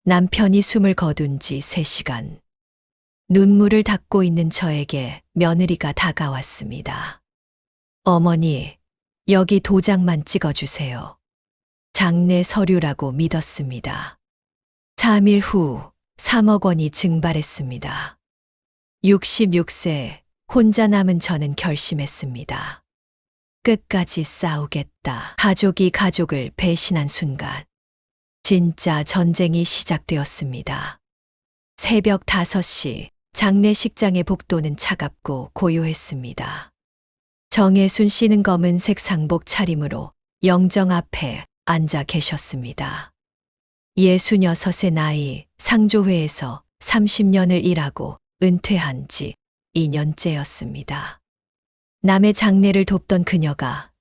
남편이 숨을 거둔 지 3시간. 눈물을 닦고 있는 저에게 며느리가 다가왔습니다. 어머니, 여기 도장만 찍어주세요. 장례 서류라고 믿었습니다. 3일 후 3억 원이 증발했습니다. 66세 혼자 남은 저는 결심했습니다. 끝까지 싸우겠다. 가족이 가족을 배신한 순간 진짜 전쟁이 시작되었습니다. 새벽 5시 장례식장의 복도는 차갑고 고요했습니다. 정혜순 씨는 검은색 상복 차림으로 영정 앞에 앉아 계셨습니다. 66의 나이, 상조회에서 30년을 일하고 은퇴한 지 2년째였습니다. 남의 장례를 돕던 그녀가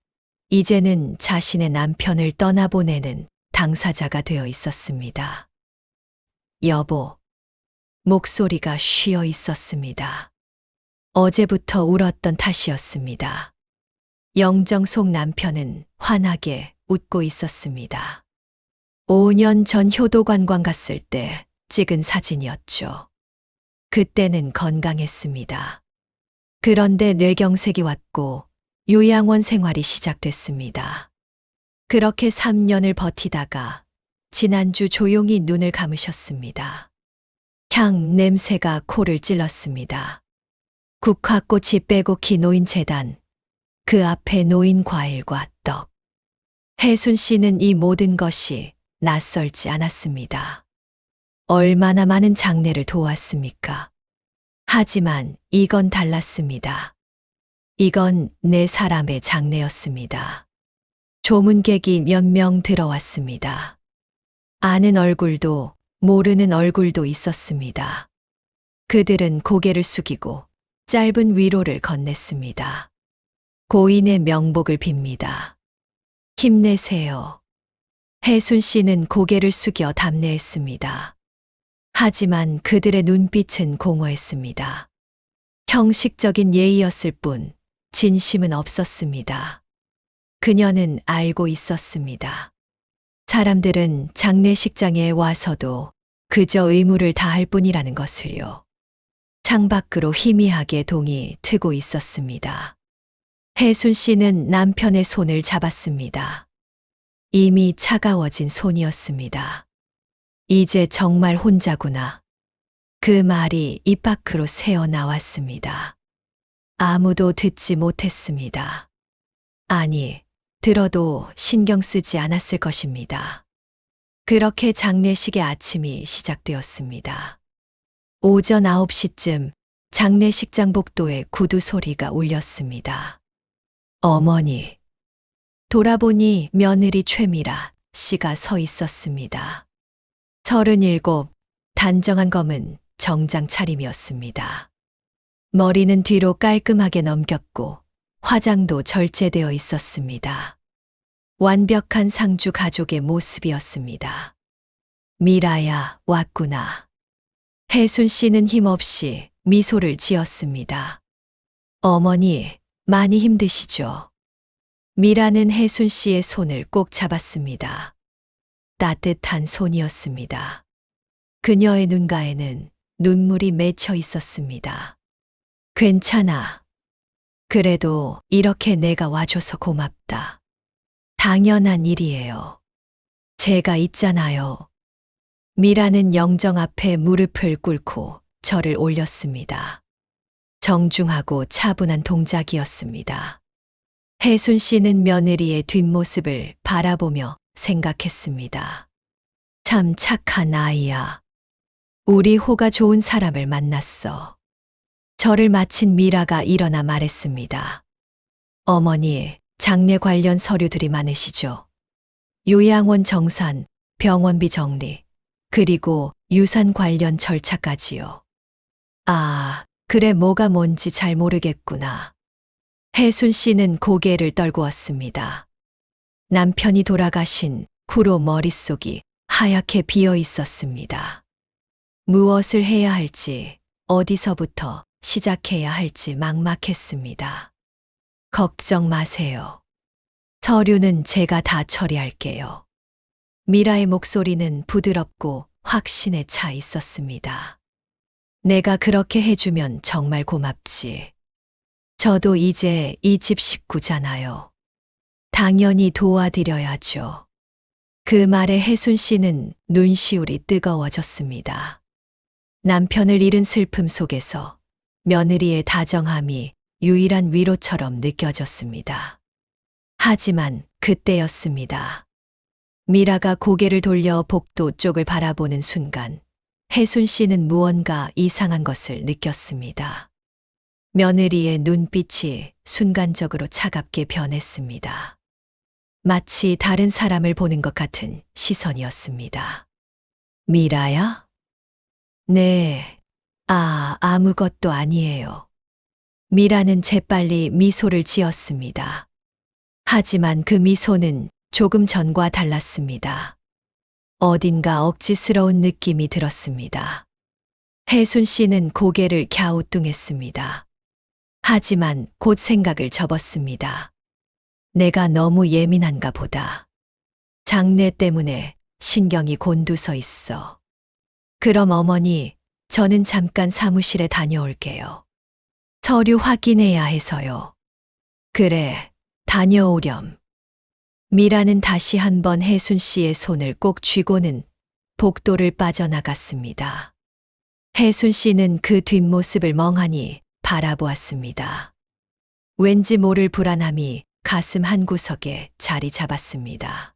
이제는 자신의 남편을 떠나보내는 당사자가 되어 있었습니다. 여보, 목소리가 쉬어 있었습니다. 어제부터 울었던 탓이었습니다. 영정 속 남편은 환하게 웃고 있었습니다. 5년 전 효도관광 갔을 때 찍은 사진이었죠. 그때는 건강했습니다. 그런데 뇌경색이 왔고 요양원 생활이 시작됐습니다. 그렇게 3년을 버티다가 지난주 조용히 눈을 감으셨습니다. 향 냄새가 코를 찔렀습니다. 국화꽃이 빼곡히 놓인 재단, 그 앞에 놓인 과일과 떡. 혜순 씨는 이 모든 것이 낯설지 않았습니다. 얼마나 많은 장례를 도왔습니까? 하지만 이건 달랐습니다. 이건 내 사람의 장례였습니다. 조문객이 몇 명 들어왔습니다. 아는 얼굴도 모르는 얼굴도 있었습니다. 그들은 고개를 숙이고 짧은 위로를 건넸습니다. 고인의 명복을 빕니다. 힘내세요. 혜순 씨는 고개를 숙여 답례했습니다. 하지만 그들의 눈빛은 공허했습니다. 형식적인 예의였을 뿐 진심은 없었습니다. 그녀는 알고 있었습니다. 사람들은 장례식장에 와서도 그저 의무를 다할 뿐이라는 것을요. 창밖으로 희미하게 동이 트고 있었습니다. 혜순 씨는 남편의 손을 잡았습니다. 이미 차가워진 손이었습니다. 이제 정말 혼자구나. 그 말이 입 밖으로 새어 나왔습니다. 아무도 듣지 못했습니다. 아니, 들어도 신경 쓰지 않았을 것입니다. 그렇게 장례식의 아침이 시작되었습니다. 오전 9시쯤 장례식장 복도에 구두 소리가 울렸습니다. 어머니. 돌아보니 며느리 최미라 씨가 서 있었습니다. 37, 단정한 검은 정장 차림이었습니다. 머리는 뒤로 깔끔하게 넘겼고 화장도 절제되어 있었습니다. 완벽한 상주 가족의 모습이었습니다. 미라야, 왔구나. 혜순 씨는 힘없이 미소를 지었습니다. 어머니, 많이 힘드시죠? 미라는 혜순 씨의 손을 꼭 잡았습니다. 따뜻한 손이었습니다. 그녀의 눈가에는 눈물이 맺혀 있었습니다. 괜찮아. 그래도 이렇게 내가 와줘서 고맙다. 당연한 일이에요. 제가 있잖아요. 미라는 영정 앞에 무릎을 꿇고 저를 올렸습니다. 정중하고 차분한 동작이었습니다. 혜순 씨는 며느리의 뒷모습을 바라보며 생각했습니다. 참 착한 아이야. 우리 호가 좋은 사람을 만났어. 절을 마친 미라가 일어나 말했습니다. 어머니, 장례 관련 서류들이 많으시죠? 요양원 정산, 병원비 정리, 그리고 유산 관련 절차까지요. 아, 그래 뭐가 뭔지 잘 모르겠구나. 혜순 씨는 고개를 떨구었습니다. 남편이 돌아가신 후로 머릿속이 하얗게 비어 있었습니다. 무엇을 해야 할지, 어디서부터 시작해야 할지 막막했습니다. 걱정 마세요. 서류는 제가 다 처리할게요. 미라의 목소리는 부드럽고 확신에 차 있었습니다. 내가 그렇게 해주면 정말 고맙지. 저도 이제 이 집 식구잖아요. 당연히 도와드려야죠. 그 말에 혜순 씨는 눈시울이 뜨거워졌습니다. 남편을 잃은 슬픔 속에서 며느리의 다정함이 유일한 위로처럼 느껴졌습니다. 하지만 그때였습니다. 미라가 고개를 돌려 복도 쪽을 바라보는 순간 혜순 씨는 무언가 이상한 것을 느꼈습니다. 며느리의 눈빛이 순간적으로 차갑게 변했습니다. 마치 다른 사람을 보는 것 같은 시선이었습니다. 미라야? 네. 아무것도 아니에요. 미라는 재빨리 미소를 지었습니다. 하지만 그 미소는 조금 전과 달랐습니다. 어딘가 억지스러운 느낌이 들었습니다. 혜순 씨는 고개를 갸우뚱했습니다. 하지만 곧 생각을 접었습니다. 내가 너무 예민한가 보다. 장례 때문에 신경이 곤두서 있어. 그럼 어머니, 저는 잠깐 사무실에 다녀올게요. 서류 확인해야 해서요. 그래, 다녀오렴. 미라는 다시 한번 혜순 씨의 손을 꼭 쥐고는 복도를 빠져나갔습니다. 혜순 씨는 그 뒷모습을 멍하니 바라보았습니다. 왠지 모를 불안함이 가슴 한구석에 자리 잡았습니다.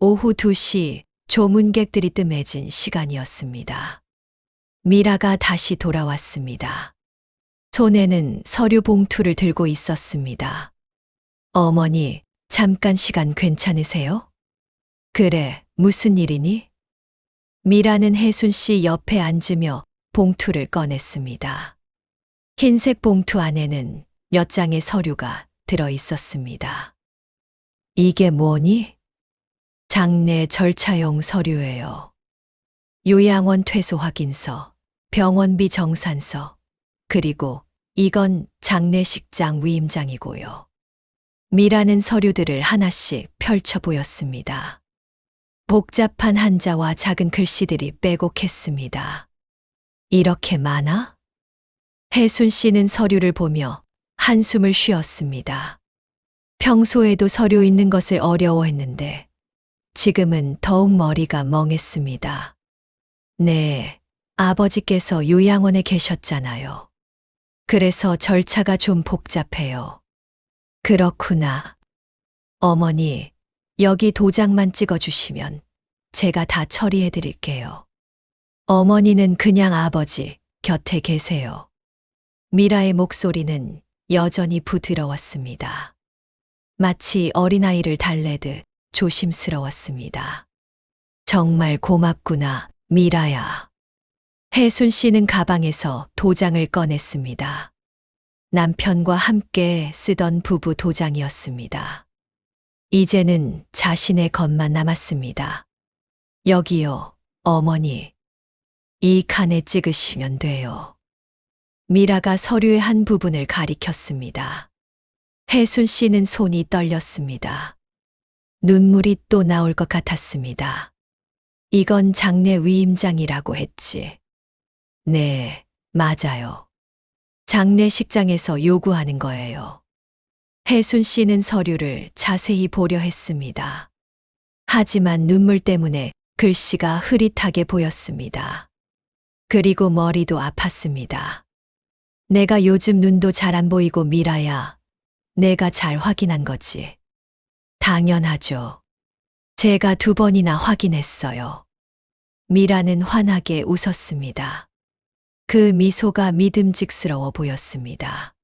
오후 2시 조문객들이 뜸해진 시간이었습니다. 미라가 다시 돌아왔습니다. 손에는 서류 봉투를 들고 있었습니다. 어머니, 잠깐 시간 괜찮으세요? 그래, 무슨 일이니? 미라는 혜순 씨 옆에 앉으며 봉투를 꺼냈습니다. 흰색 봉투 안에는 몇 장의 서류가 들어 있었습니다. 이게 뭐니? 장례 절차용 서류예요. 요양원 퇴소 확인서, 병원비 정산서, 그리고 이건 장례식장 위임장이고요. 미라는 서류들을 하나씩 펼쳐 보였습니다. 복잡한 한자와 작은 글씨들이 빼곡했습니다. 이렇게 많아? 혜순 씨는 서류를 보며 한숨을 쉬었습니다. 평소에도 서류 읽는 것을 어려워했는데 지금은 더욱 머리가 멍했습니다. 네, 아버지께서 요양원에 계셨잖아요. 그래서 절차가 좀 복잡해요. 그렇구나. 어머니, 여기 도장만 찍어주시면 제가 다 처리해 드릴게요. 어머니는 그냥 아버지 곁에 계세요. 미라의 목소리는 여전히 부드러웠습니다. 마치 어린아이를 달래듯 조심스러웠습니다. 정말 고맙구나, 미라야. 혜순 씨는 가방에서 도장을 꺼냈습니다. 남편과 함께 쓰던 부부 도장이었습니다. 이제는 자신의 것만 남았습니다. 여기요, 어머니. 이 칸에 찍으시면 돼요. 미라가 서류의 한 부분을 가리켰습니다. 혜순 씨는 손이 떨렸습니다. 눈물이 또 나올 것 같았습니다. 이건 장례 위임장이라고 했지. 네, 맞아요. 장례식장에서 요구하는 거예요. 혜순 씨는 서류를 자세히 보려 했습니다. 하지만 눈물 때문에 글씨가 흐릿하게 보였습니다. 그리고 머리도 아팠습니다. 내가 요즘 눈도 잘 안 보이고 미라야, 내가 잘 확인한 거지. 당연하죠. 제가 2번이나 확인했어요. 미라는 환하게 웃었습니다. 그 미소가 믿음직스러워 보였습니다.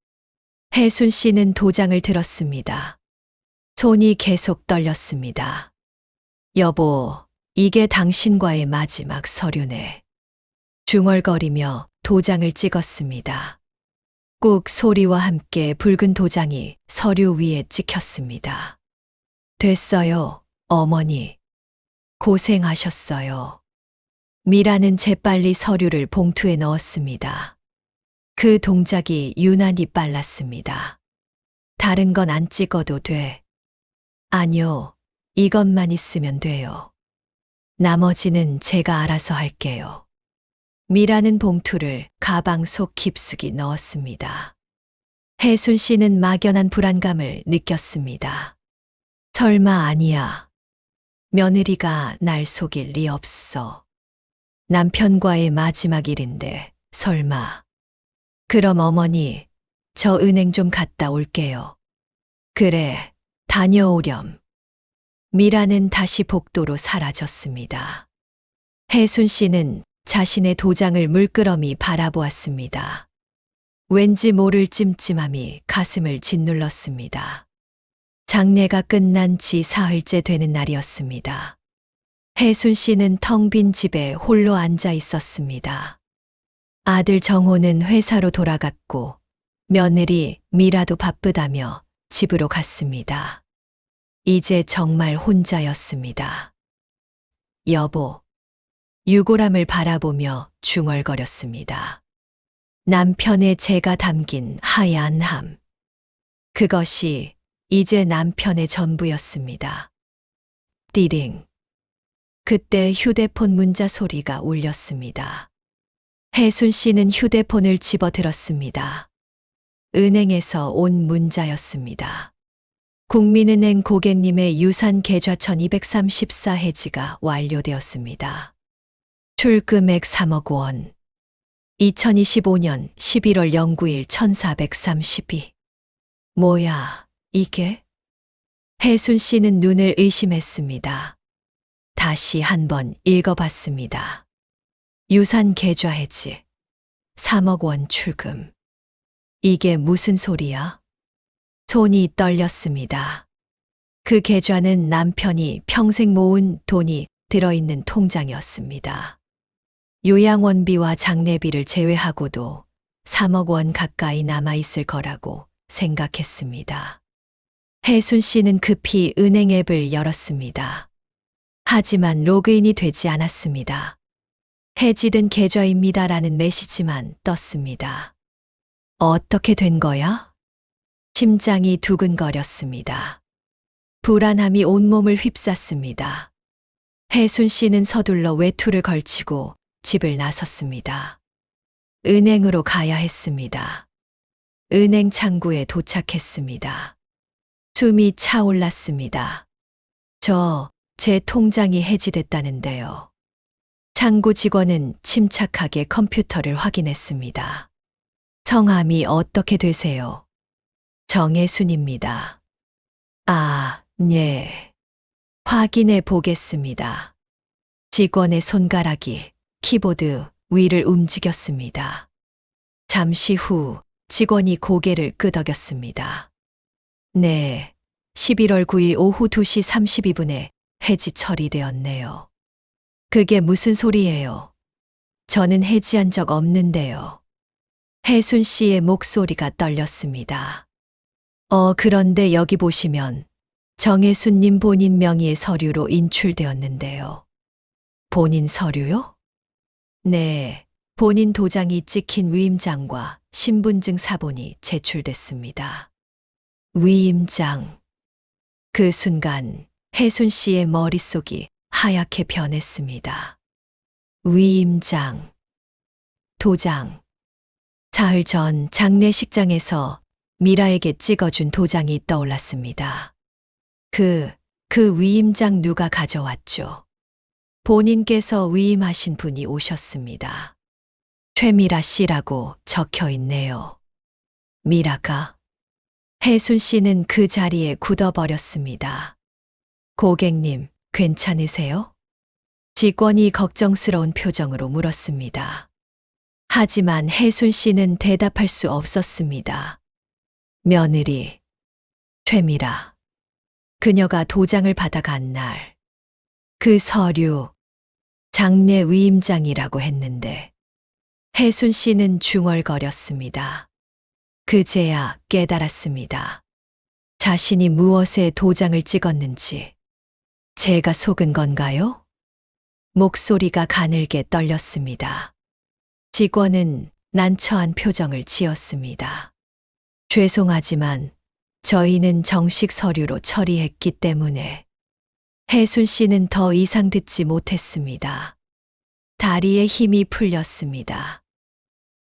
혜순 씨는 도장을 들었습니다. 손이 계속 떨렸습니다. 여보, 이게 당신과의 마지막 서류네. 중얼거리며 도장을 찍었습니다. 꾹 소리와 함께 붉은 도장이 서류 위에 찍혔습니다. 됐어요, 어머니. 고생하셨어요. 미라는 재빨리 서류를 봉투에 넣었습니다. 그 동작이 유난히 빨랐습니다. 다른 건 안 찍어도 돼. 아니요, 이것만 있으면 돼요. 나머지는 제가 알아서 할게요. 미라는 봉투를 가방 속 깊숙이 넣었습니다. 혜순 씨는 막연한 불안감을 느꼈습니다. 설마 아니야. 며느리가 날 속일 리 없어. 남편과의 마지막 일인데 설마. 그럼 어머니, 저 은행 좀 갔다 올게요. 그래, 다녀오렴. 미라는 다시 복도로 사라졌습니다. 혜순 씨는 자신의 도장을 물끄러미 바라보았습니다. 왠지 모를 찜찜함이 가슴을 짓눌렀습니다. 장례가 끝난 지 사흘째 되는 날이었습니다. 혜순 씨는 텅 빈 집에 홀로 앉아 있었습니다. 아들 정호는 회사로 돌아갔고 며느리 미라도 바쁘다며 집으로 갔습니다. 이제 정말 혼자였습니다. 여보, 유골함을 바라보며 중얼거렸습니다. 남편의 재가 담긴 하얀 함. 그것이 이제 남편의 전부였습니다. 띠링. 그때 휴대폰 문자 소리가 울렸습니다. 혜순 씨는 휴대폰을 집어들었습니다. 은행에서 온 문자였습니다. 국민은행 고객님의 유산 계좌 1234 해지가 완료되었습니다. 출금액 3억 원. 2025년 11월 09일 1432. 뭐야, 이게? 혜순 씨는 눈을 의심했습니다. 다시 한번 읽어봤습니다. 유산 계좌 해지. 3억 원 출금. 이게 무슨 소리야? 손이 떨렸습니다. 그 계좌는 남편이 평생 모은 돈이 들어있는 통장이었습니다. 요양원비와 장례비를 제외하고도 3억 원 가까이 남아있을 거라고 생각했습니다. 혜순 씨는 급히 은행 앱을 열었습니다. 하지만 로그인이 되지 않았습니다. 해지된 계좌입니다라는 메시지만 떴습니다. 어떻게 된 거야? 심장이 두근거렸습니다. 불안함이 온몸을 휩쌌습니다. 혜순 씨는 서둘러 외투를 걸치고 집을 나섰습니다. 은행으로 가야 했습니다. 은행 창구에 도착했습니다. 숨이 차올랐습니다. 제 통장이 해지됐다는데요. 창구 직원은 침착하게 컴퓨터를 확인했습니다. 성함이 어떻게 되세요? 정혜순입니다. 아, 네. 확인해 보겠습니다. 직원의 손가락이 키보드 위를 움직였습니다. 잠시 후 직원이 고개를 끄덕였습니다. 네, 11월 9일 오후 2시 32분에 해지 처리되었네요. 그게 무슨 소리예요? 저는 해지한 적 없는데요. 혜순 씨의 목소리가 떨렸습니다. 그런데 여기 보시면 정혜순님 본인 명의의 서류로 인출되었는데요. 본인 서류요? 네, 본인 도장이 찍힌 위임장과 신분증 사본이 제출됐습니다. 위임장. 그 순간 혜순 씨의 머릿속이 하얗게 변했습니다. 위임장. 도장. 사흘 전 장례식장에서 미라에게 찍어준 도장이 떠올랐습니다. 그 위임장 누가 가져왔죠? 본인께서 위임하신 분이 오셨습니다. 최미라 씨라고 적혀 있네요. 미라가? 혜순 씨는 그 자리에 굳어버렸습니다. 고객님, 괜찮으세요? 직원이 걱정스러운 표정으로 물었습니다. 하지만 혜순 씨는 대답할 수 없었습니다. 며느리, 최미라. 그녀가 도장을 받아간 날, 그 서류, 장례 위임장이라고 했는데, 혜순 씨는 중얼거렸습니다. 그제야 깨달았습니다. 자신이 무엇에 도장을 찍었는지. 제가 속은 건가요? 목소리가 가늘게 떨렸습니다. 직원은 난처한 표정을 지었습니다. 죄송하지만 저희는 정식 서류로 처리했기 때문에. 혜순 씨는 더 이상 듣지 못했습니다. 다리에 힘이 풀렸습니다.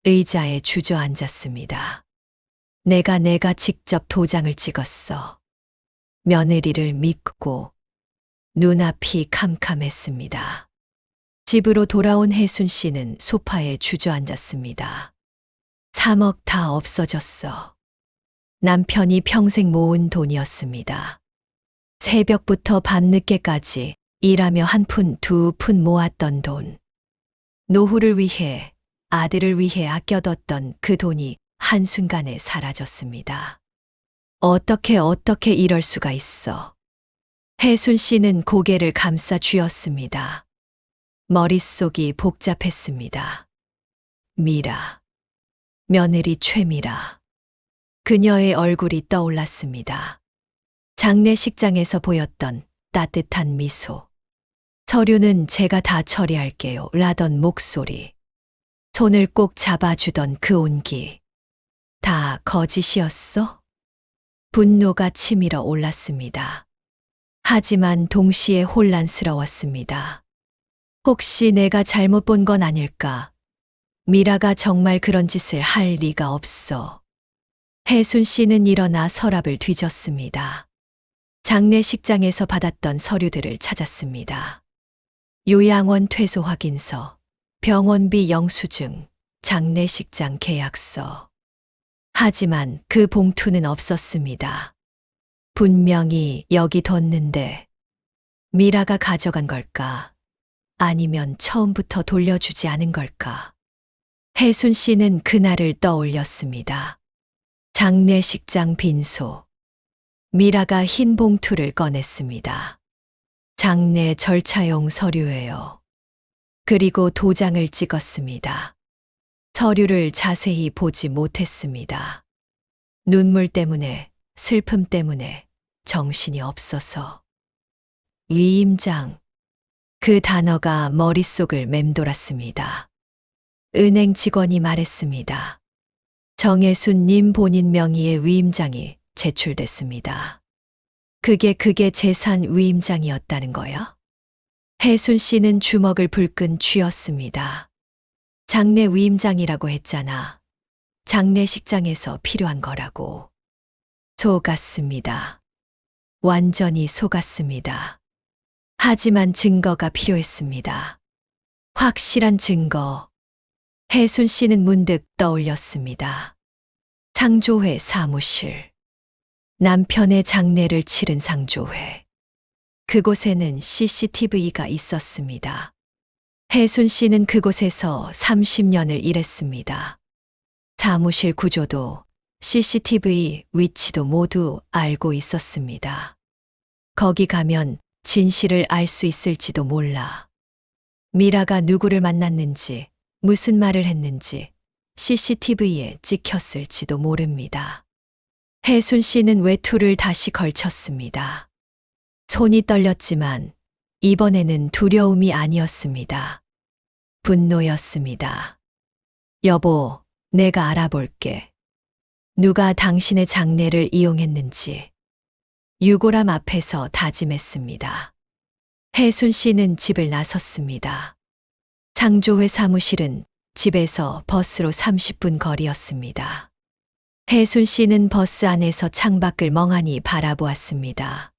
의자에 주저앉았습니다. 내가 직접 도장을 찍었어. 며느리를 믿고 눈앞이 캄캄했습니다. 집으로 돌아온 혜순 씨는 소파에 주저앉았습니다. 3억 다 없어졌어. 남편이 평생 모은 돈이었습니다. 새벽부터 밤늦게까지 일하며 한 푼, 두 푼 모았던 돈. 노후를 위해, 아들을 위해 아껴뒀던 그 돈이 한순간에 사라졌습니다. 어떻게 이럴 수가 있어. 혜순 씨는 고개를 감싸 쥐었습니다. 머릿속이 복잡했습니다. 미라. 며느리 최미라. 그녀의 얼굴이 떠올랐습니다. 장례식장에서 보였던 따뜻한 미소. 서류는 제가 다 처리할게요. 라던 목소리. 손을 꼭 잡아주던 그 온기. 다 거짓이었어? 분노가 치밀어 올랐습니다. 하지만 동시에 혼란스러웠습니다. 혹시 내가 잘못 본 건 아닐까? 미라가 정말 그런 짓을 할 리가 없어. 혜순 씨는 일어나 서랍을 뒤졌습니다. 장례식장에서 받았던 서류들을 찾았습니다. 요양원 퇴소 확인서, 병원비 영수증, 장례식장 계약서. 하지만 그 봉투는 없었습니다. 분명히 여기 뒀는데 미라가 가져간 걸까? 아니면 처음부터 돌려주지 않은 걸까? 혜순 씨는 그날을 떠올렸습니다. 장례식장 빈소. 미라가 흰 봉투를 꺼냈습니다. 장례 절차용 서류예요. 그리고 도장을 찍었습니다. 서류를 자세히 보지 못했습니다. 눈물 때문에, 슬픔 때문에 정신이 없어서. 위임장. 그 단어가 머릿속을 맴돌았습니다. 은행 직원이 말했습니다. 정혜순님 본인 명의의 위임장이 제출됐습니다. 그게 재산 위임장이었다는 거야? 혜순 씨는 주먹을 불끈 쥐었습니다. 장례 위임장이라고 했잖아. 장례식장에서 필요한 거라고. 속았습니다. 완전히 속았습니다. 하지만 증거가 필요했습니다. 확실한 증거. 혜순 씨는 문득 떠올렸습니다. 상조회 사무실. 남편의 장례를 치른 상조회. 그곳에는 CCTV가 있었습니다. 혜순 씨는 그곳에서 30년을 일했습니다. 사무실 구조도 CCTV 위치도 모두 알고 있었습니다. 거기 가면 진실을 알 수 있을지도 몰라. 미라가 누구를 만났는지, 무슨 말을 했는지 CCTV에 찍혔을지도 모릅니다. 혜순 씨는 외투를 다시 걸쳤습니다. 손이 떨렸지만 이번에는 두려움이 아니었습니다. 분노였습니다. 여보, 내가 알아볼게. 누가 당신의 장례를 이용했는지. 유골함 앞에서 다짐했습니다. 혜순 씨는 집을 나섰습니다. 상조회 사무실은 집에서 버스로 30분 거리였습니다. 혜순 씨는 버스 안에서 창밖을 멍하니 바라보았습니다.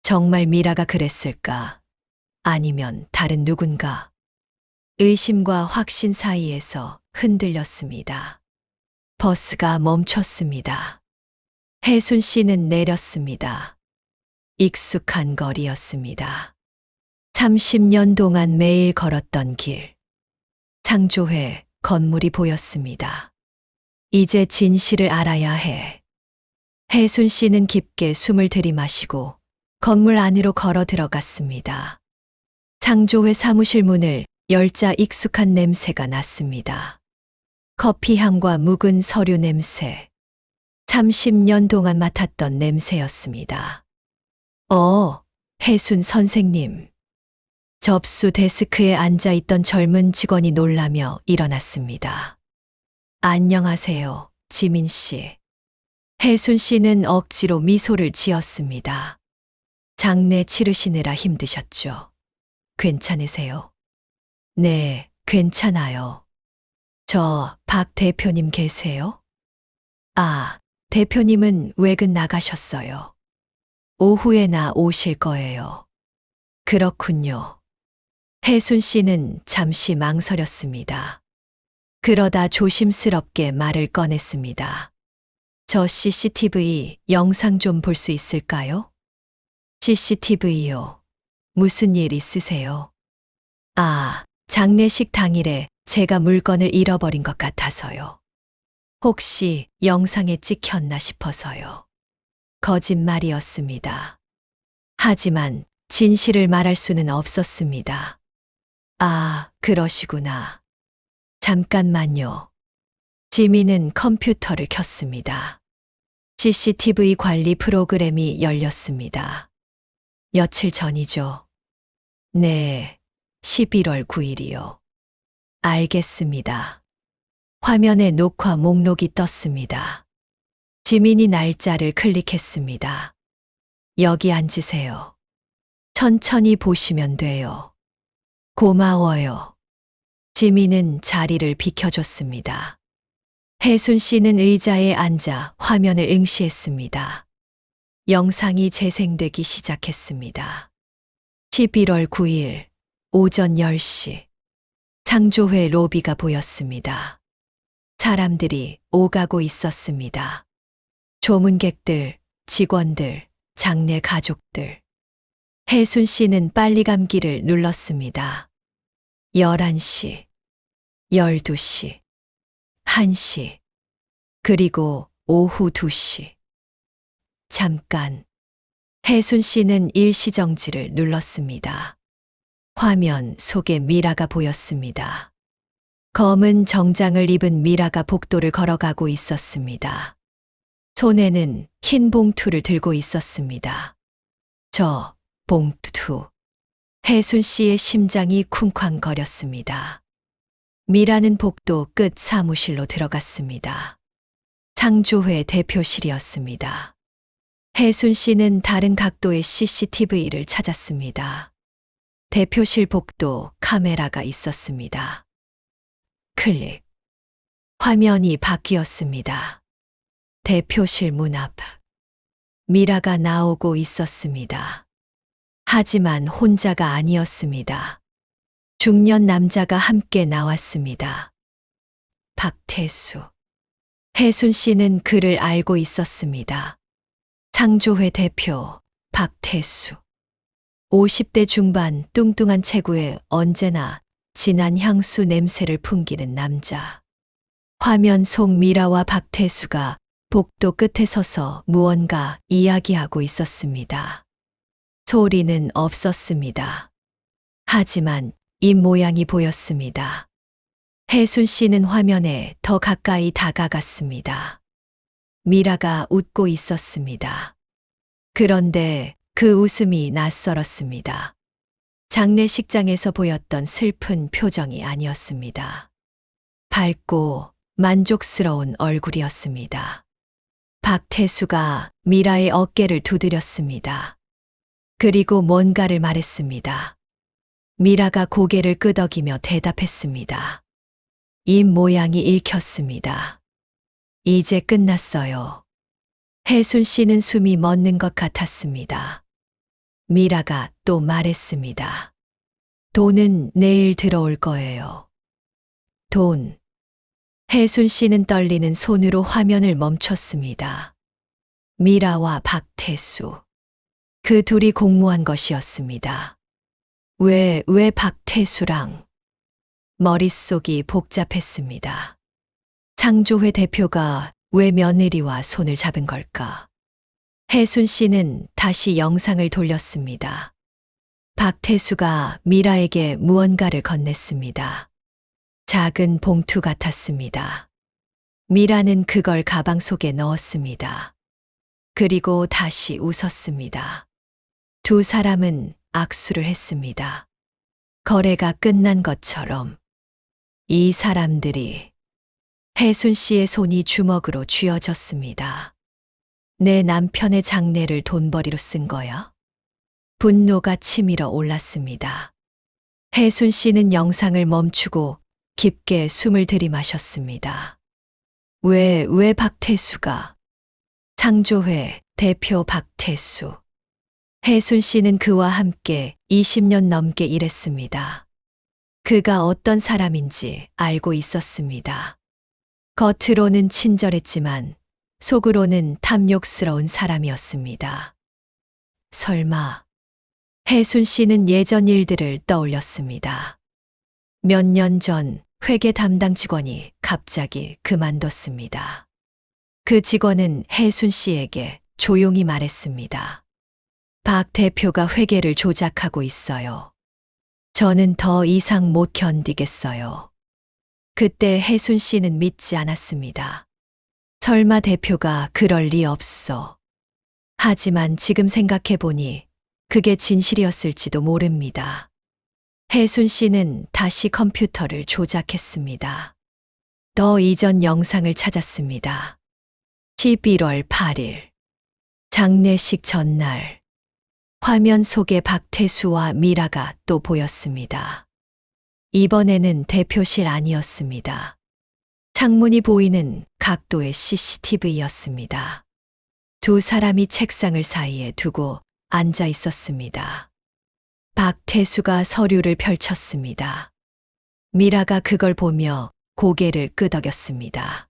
정말 미라가 그랬을까? 아니면 다른 누군가? 의심과 확신 사이에서 흔들렸습니다. 버스가 멈췄습니다. 혜순 씨는 내렸습니다. 익숙한 거리였습니다. 30년 동안 매일 걸었던 길. 상조회 건물이 보였습니다. 이제 진실을 알아야 해. 혜순 씨는 깊게 숨을 들이마시고 건물 안으로 걸어 들어갔습니다. 상조회 사무실 문을 열자 익숙한 냄새가 났습니다. 커피 향과 묵은 서류 냄새. 30년 동안 맡았던 냄새였습니다. 혜순 선생님. 접수 데스크에 앉아있던 젊은 직원이 놀라며 일어났습니다. 안녕하세요, 지민 씨. 혜순 씨는 억지로 미소를 지었습니다. 장례 치르시느라 힘드셨죠? 괜찮으세요? 네, 괜찮아요. 저 박 대표님 계세요? 아, 대표님은 외근 나가셨어요. 오후에나 오실 거예요. 그렇군요. 혜순 씨는 잠시 망설였습니다. 그러다 조심스럽게 말을 꺼냈습니다. 저 CCTV 영상 좀 볼 수 있을까요? CCTV요. 무슨 일 있으세요? 아, 장례식 당일에 제가 물건을 잃어버린 것 같아서요. 혹시 영상에 찍혔나 싶어서요. 거짓말이었습니다. 하지만 진실을 말할 수는 없었습니다. 아, 그러시구나. 잠깐만요. 지민은 컴퓨터를 켰습니다. CCTV 관리 프로그램이 열렸습니다. 며칠 전이죠. 네, 11월 9일이요. 알겠습니다. 화면에 녹화 목록이 떴습니다. 지민이 날짜를 클릭했습니다. 여기 앉으세요. 천천히 보시면 돼요. 고마워요. 지민은 자리를 비켜줬습니다. 혜순 씨는 의자에 앉아 화면을 응시했습니다. 영상이 재생되기 시작했습니다. 11월 9일 오전 10시 상조회 로비가 보였습니다. 사람들이 오가고 있었습니다. 조문객들, 직원들, 장례 가족들. 혜순 씨는 빨리 감기를 눌렀습니다. 11시, 12시, 1시, 그리고 오후 2시. 잠깐. 혜순 씨는 일시정지를 눌렀습니다. 화면 속에 미라가 보였습니다. 검은 정장을 입은 미라가 복도를 걸어가고 있었습니다. 손에는 흰 봉투를 들고 있었습니다. 저 봉투. 혜순 씨의 심장이 쿵쾅거렸습니다. 미라는 복도 끝 사무실로 들어갔습니다. 상조회 대표실이었습니다. 혜순 씨는 다른 각도의 CCTV를 찾았습니다. 대표실 복도 카메라가 있었습니다. 클릭. 화면이 바뀌었습니다. 대표실 문 앞. 미라가 나오고 있었습니다. 하지만 혼자가 아니었습니다. 중년 남자가 함께 나왔습니다. 박태수. 혜순 씨는 그를 알고 있었습니다. 상조회 대표 박태수. 50대 중반 뚱뚱한 체구에 언제나 진한 향수 냄새를 풍기는 남자. 화면 속 미라와 박태수가 복도 끝에 서서 무언가 이야기하고 있었습니다. 소리는 없었습니다. 하지만 입 모양이 보였습니다. 혜순 씨는 화면에 더 가까이 다가갔습니다. 미라가 웃고 있었습니다. 그런데 그 웃음이 낯설었습니다. 장례식장에서 보였던 슬픈 표정이 아니었습니다. 밝고 만족스러운 얼굴이었습니다. 박태수가 미라의 어깨를 두드렸습니다. 그리고 뭔가를 말했습니다. 미라가 고개를 끄덕이며 대답했습니다. 입 모양이 읽혔습니다. 이제 끝났어요. 혜순 씨는 숨이 멎는 것 같았습니다. 미라가 또 말했습니다. 돈은 내일 들어올 거예요. 돈. 혜순 씨는 떨리는 손으로 화면을 멈췄습니다. 미라와 박태수. 그 둘이 공모한 것이었습니다. 왜 박태수랑? 머릿속이 복잡했습니다. 상조회 대표가 왜 며느리와 손을 잡은 걸까? 혜순 씨는 다시 영상을 돌렸습니다. 박태수가 미라에게 무언가를 건넸습니다. 작은 봉투 같았습니다. 미라는 그걸 가방 속에 넣었습니다. 그리고 다시 웃었습니다. 두 사람은 악수를 했습니다. 거래가 끝난 것처럼. 이 사람들이. 혜순 씨의 손이 주먹으로 쥐어졌습니다. 내 남편의 장례를 돈벌이로 쓴 거야? 분노가 치밀어 올랐습니다. 혜순 씨는 영상을 멈추고 깊게 숨을 들이마셨습니다. 왜 박태수가? 상조회 대표 박태수. 혜순 씨는 그와 함께 20년 넘게 일했습니다. 그가 어떤 사람인지 알고 있었습니다. 겉으로는 친절했지만 속으로는 탐욕스러운 사람이었습니다. 설마. 혜순 씨는 예전 일들을 떠올렸습니다. 몇 년 전 회계 담당 직원이 갑자기 그만뒀습니다. 그 직원은 혜순 씨에게 조용히 말했습니다. 박 대표가 회계를 조작하고 있어요. 저는 더 이상 못 견디겠어요. 그때 혜순 씨는 믿지 않았습니다. 설마 대표가 그럴 리 없어. 하지만 지금 생각해보니 그게 진실이었을지도 모릅니다. 혜순 씨는 다시 컴퓨터를 조작했습니다. 더 이전 영상을 찾았습니다. 11월 8일. 장례식 전날. 화면 속에 박태수와 미라가 또 보였습니다. 이번에는 대표실 아니었습니다. 창문이 보이는 각도의 CCTV였습니다. 두 사람이 책상을 사이에 두고 앉아 있었습니다. 박태수가 서류를 펼쳤습니다. 미라가 그걸 보며 고개를 끄덕였습니다.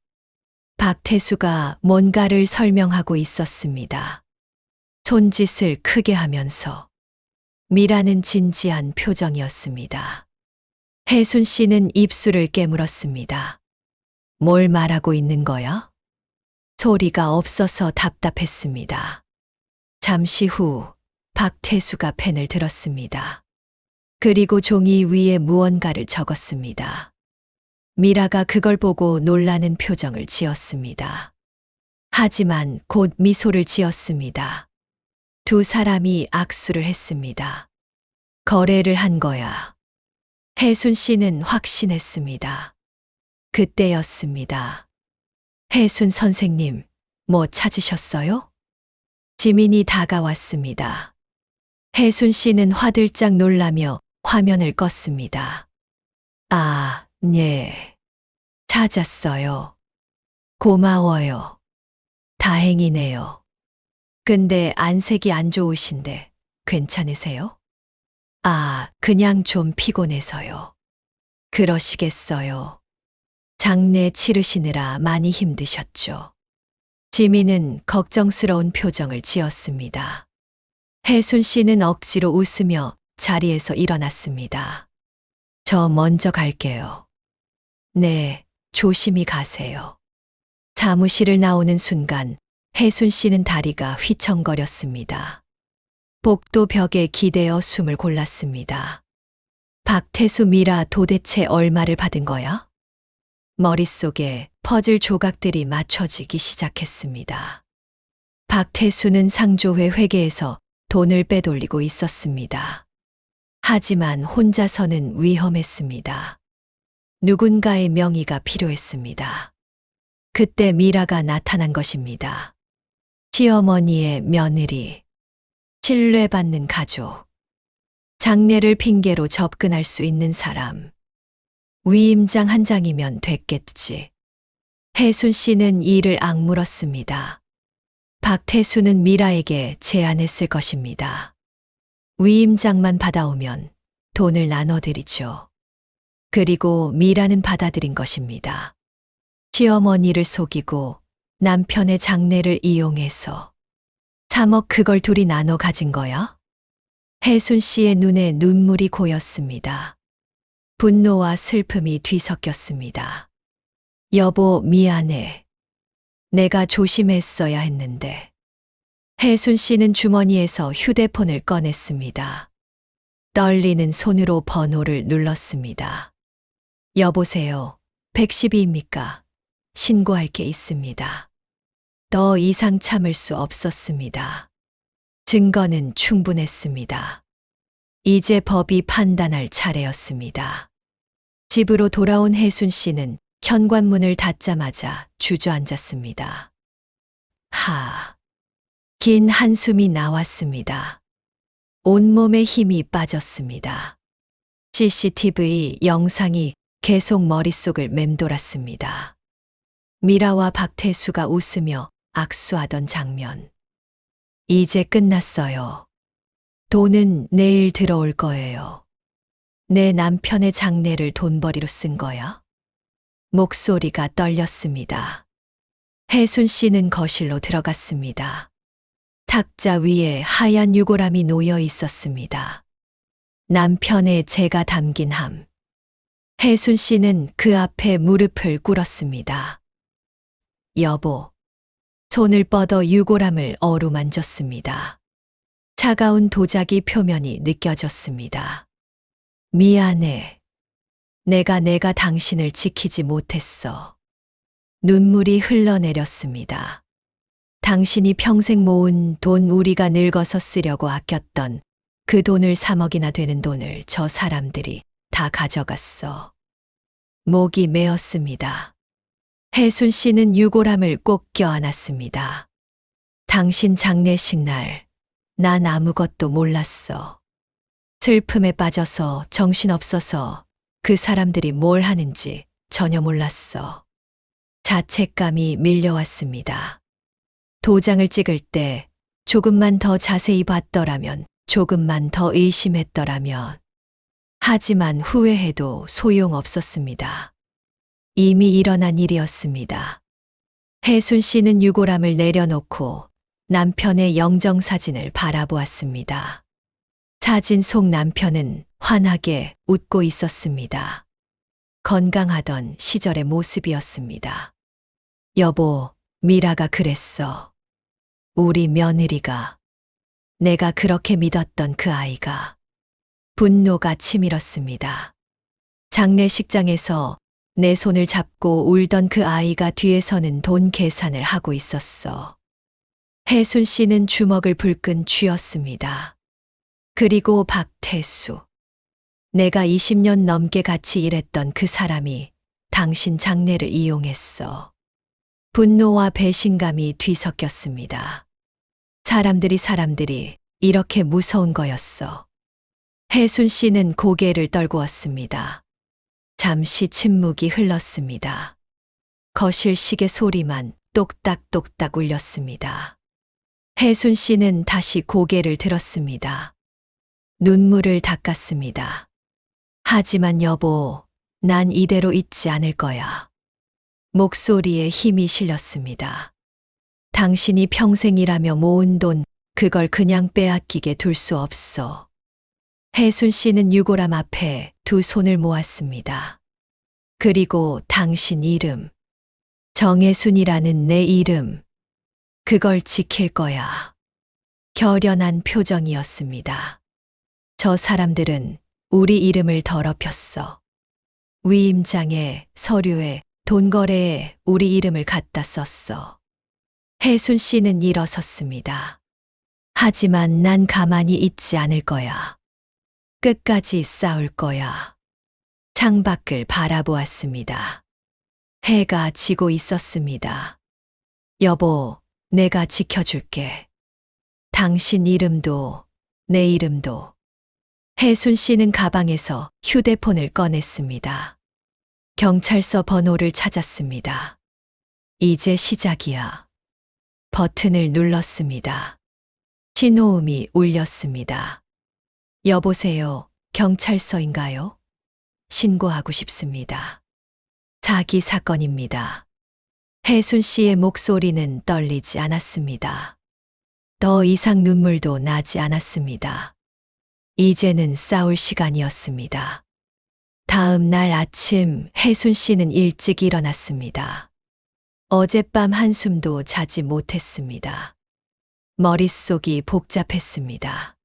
박태수가 뭔가를 설명하고 있었습니다. 손짓을 크게 하면서. 미라는 진지한 표정이었습니다. 혜순 씨는 입술을 깨물었습니다. 뭘 말하고 있는 거야? 소리가 없어서 답답했습니다. 잠시 후 박태수가 펜을 들었습니다. 그리고 종이 위에 무언가를 적었습니다. 미라가 그걸 보고 놀라는 표정을 지었습니다. 하지만 곧 미소를 지었습니다. 두 사람이 악수를 했습니다. 거래를 한 거야. 혜순 씨는 확신했습니다. 그때였습니다. 혜순 선생님, 뭐 찾으셨어요? 지민이 다가왔습니다. 혜순 씨는 화들짝 놀라며 화면을 껐습니다. 아, 네. 찾았어요. 고마워요. 다행이네요. 근데 안색이 안 좋으신데 괜찮으세요? 아, 그냥 좀 피곤해서요. 그러시겠어요. 장례 치르시느라 많이 힘드셨죠. 지민은 걱정스러운 표정을 지었습니다. 혜순 씨는 억지로 웃으며 자리에서 일어났습니다. 저 먼저 갈게요. 네, 조심히 가세요. 사무실을 나오는 순간 혜순 씨는 다리가 휘청거렸습니다. 복도 벽에 기대어 숨을 골랐습니다. 박태수 미라 도대체 얼마를 받은 거야? 머릿속에 퍼즐 조각들이 맞춰지기 시작했습니다. 박태수는 상조회 회계에서 돈을 빼돌리고 있었습니다. 하지만 혼자서는 위험했습니다. 누군가의 명의가 필요했습니다. 그때 미라가 나타난 것입니다. 시어머니의 며느리, 신뢰받는 가족, 장례를 핑계로 접근할 수 있는 사람. 위임장 한 장이면 됐겠지. 혜순 씨는 이를 악물었습니다. 박태수는 미라에게 제안했을 것입니다. 위임장만 받아오면 돈을 나눠드리죠. 그리고 미라는 받아들인 것입니다. 시어머니를 속이고 남편의 장례를 이용해서 3억 그걸 둘이 나눠 가진 거야? 혜순 씨의 눈에 눈물이 고였습니다. 분노와 슬픔이 뒤섞였습니다. 여보, 미안해. 내가 조심했어야 했는데. 혜순 씨는 주머니에서 휴대폰을 꺼냈습니다. 떨리는 손으로 번호를 눌렀습니다. 여보세요. 112입니까? 신고할 게 있습니다. 더 이상 참을 수 없었습니다. 증거는 충분했습니다. 이제 법이 판단할 차례였습니다. 집으로 돌아온 혜순 씨는 현관문을 닫자마자 주저앉았습니다. 긴 한숨이 나왔습니다. 온몸에 힘이 빠졌습니다. CCTV 영상이 계속 머릿속을 맴돌았습니다. 미라와 박태수가 웃으며 악수하던 장면. 이제 끝났어요. 돈은 내일 들어올 거예요. 내 남편의 장례를 돈벌이로 쓴 거야? 목소리가 떨렸습니다. 혜순 씨는 거실로 들어갔습니다. 탁자 위에 하얀 유골함이 놓여 있었습니다. 남편의 재가 담긴 함. 혜순 씨는 그 앞에 무릎을 꿇었습니다. 여보. 손을 뻗어 유골함을 어루만졌습니다. 차가운 도자기 표면이 느껴졌습니다. 미안해. 내가 당신을 지키지 못했어. 눈물이 흘러내렸습니다. 당신이 평생 모은 돈 우리가 늙어서 쓰려고 아꼈던 그 돈을 3억이나 되는 돈을 저 사람들이 다 가져갔어. 목이 메었습니다. 혜순 씨는 유골함을 꼭 껴안았습니다. 당신 장례식 날, 난 아무것도 몰랐어. 슬픔에 빠져서 정신없어서 그 사람들이 뭘 하는지 전혀 몰랐어. 자책감이 밀려왔습니다. 도장을 찍을 때 조금만 더 자세히 봤더라면, 조금만 더 의심했더라면. 하지만 후회해도 소용없었습니다. 이미 일어난 일이었습니다. 혜순 씨는 유골함을 내려놓고 남편의 영정사진을 바라보았습니다. 사진 속 남편은 환하게 웃고 있었습니다. 건강하던 시절의 모습이었습니다. 여보, 미라가 그랬어. 우리 며느리가, 내가 그렇게 믿었던 그 아이가. 분노가 치밀었습니다. 장례식장에서 내 손을 잡고 울던 그 아이가 뒤에서는 돈 계산을 하고 있었어. 혜순 씨는 주먹을 불끈 쥐었습니다. 그리고 박태수. 내가 20년 넘게 같이 일했던 그 사람이 당신 장례를 이용했어. 분노와 배신감이 뒤섞였습니다. 사람들이 이렇게 무서운 거였어. 혜순 씨는 고개를 떨구었습니다. 잠시 침묵이 흘렀습니다. 거실 시계 소리만 똑딱똑딱 울렸습니다. 혜순 씨는 다시 고개를 들었습니다. 눈물을 닦았습니다. 하지만 여보, 난 이대로 있지 않을 거야. 목소리에 힘이 실렸습니다. 당신이 평생 일하며 모은 돈, 그걸 그냥 빼앗기게 둘 수 없어. 혜순 씨는 유골함 앞에 두 손을 모았습니다. 그리고 당신 이름, 정혜순이라는 내 이름, 그걸 지킬 거야. 결연한 표정이었습니다. 저 사람들은 우리 이름을 더럽혔어. 위임장에, 서류에, 돈거래에 우리 이름을 갖다 썼어. 혜순 씨는 일어섰습니다. 하지만 난 가만히 있지 않을 거야. 끝까지 싸울 거야. 창밖을 바라보았습니다. 해가 지고 있었습니다. 여보, 내가 지켜줄게. 당신 이름도, 내 이름도. 혜순 씨는 가방에서 휴대폰을 꺼냈습니다. 경찰서 번호를 찾았습니다. 이제 시작이야. 버튼을 눌렀습니다. 신호음이 울렸습니다. 여보세요, 경찰서인가요? 신고하고 싶습니다. 사기 사건입니다. 혜순 씨의 목소리는 떨리지 않았습니다. 더 이상 눈물도 나지 않았습니다. 이제는 싸울 시간이었습니다. 다음 날 아침 혜순 씨는 일찍 일어났습니다. 어젯밤 한숨도 자지 못했습니다. 머릿속이 복잡했습니다.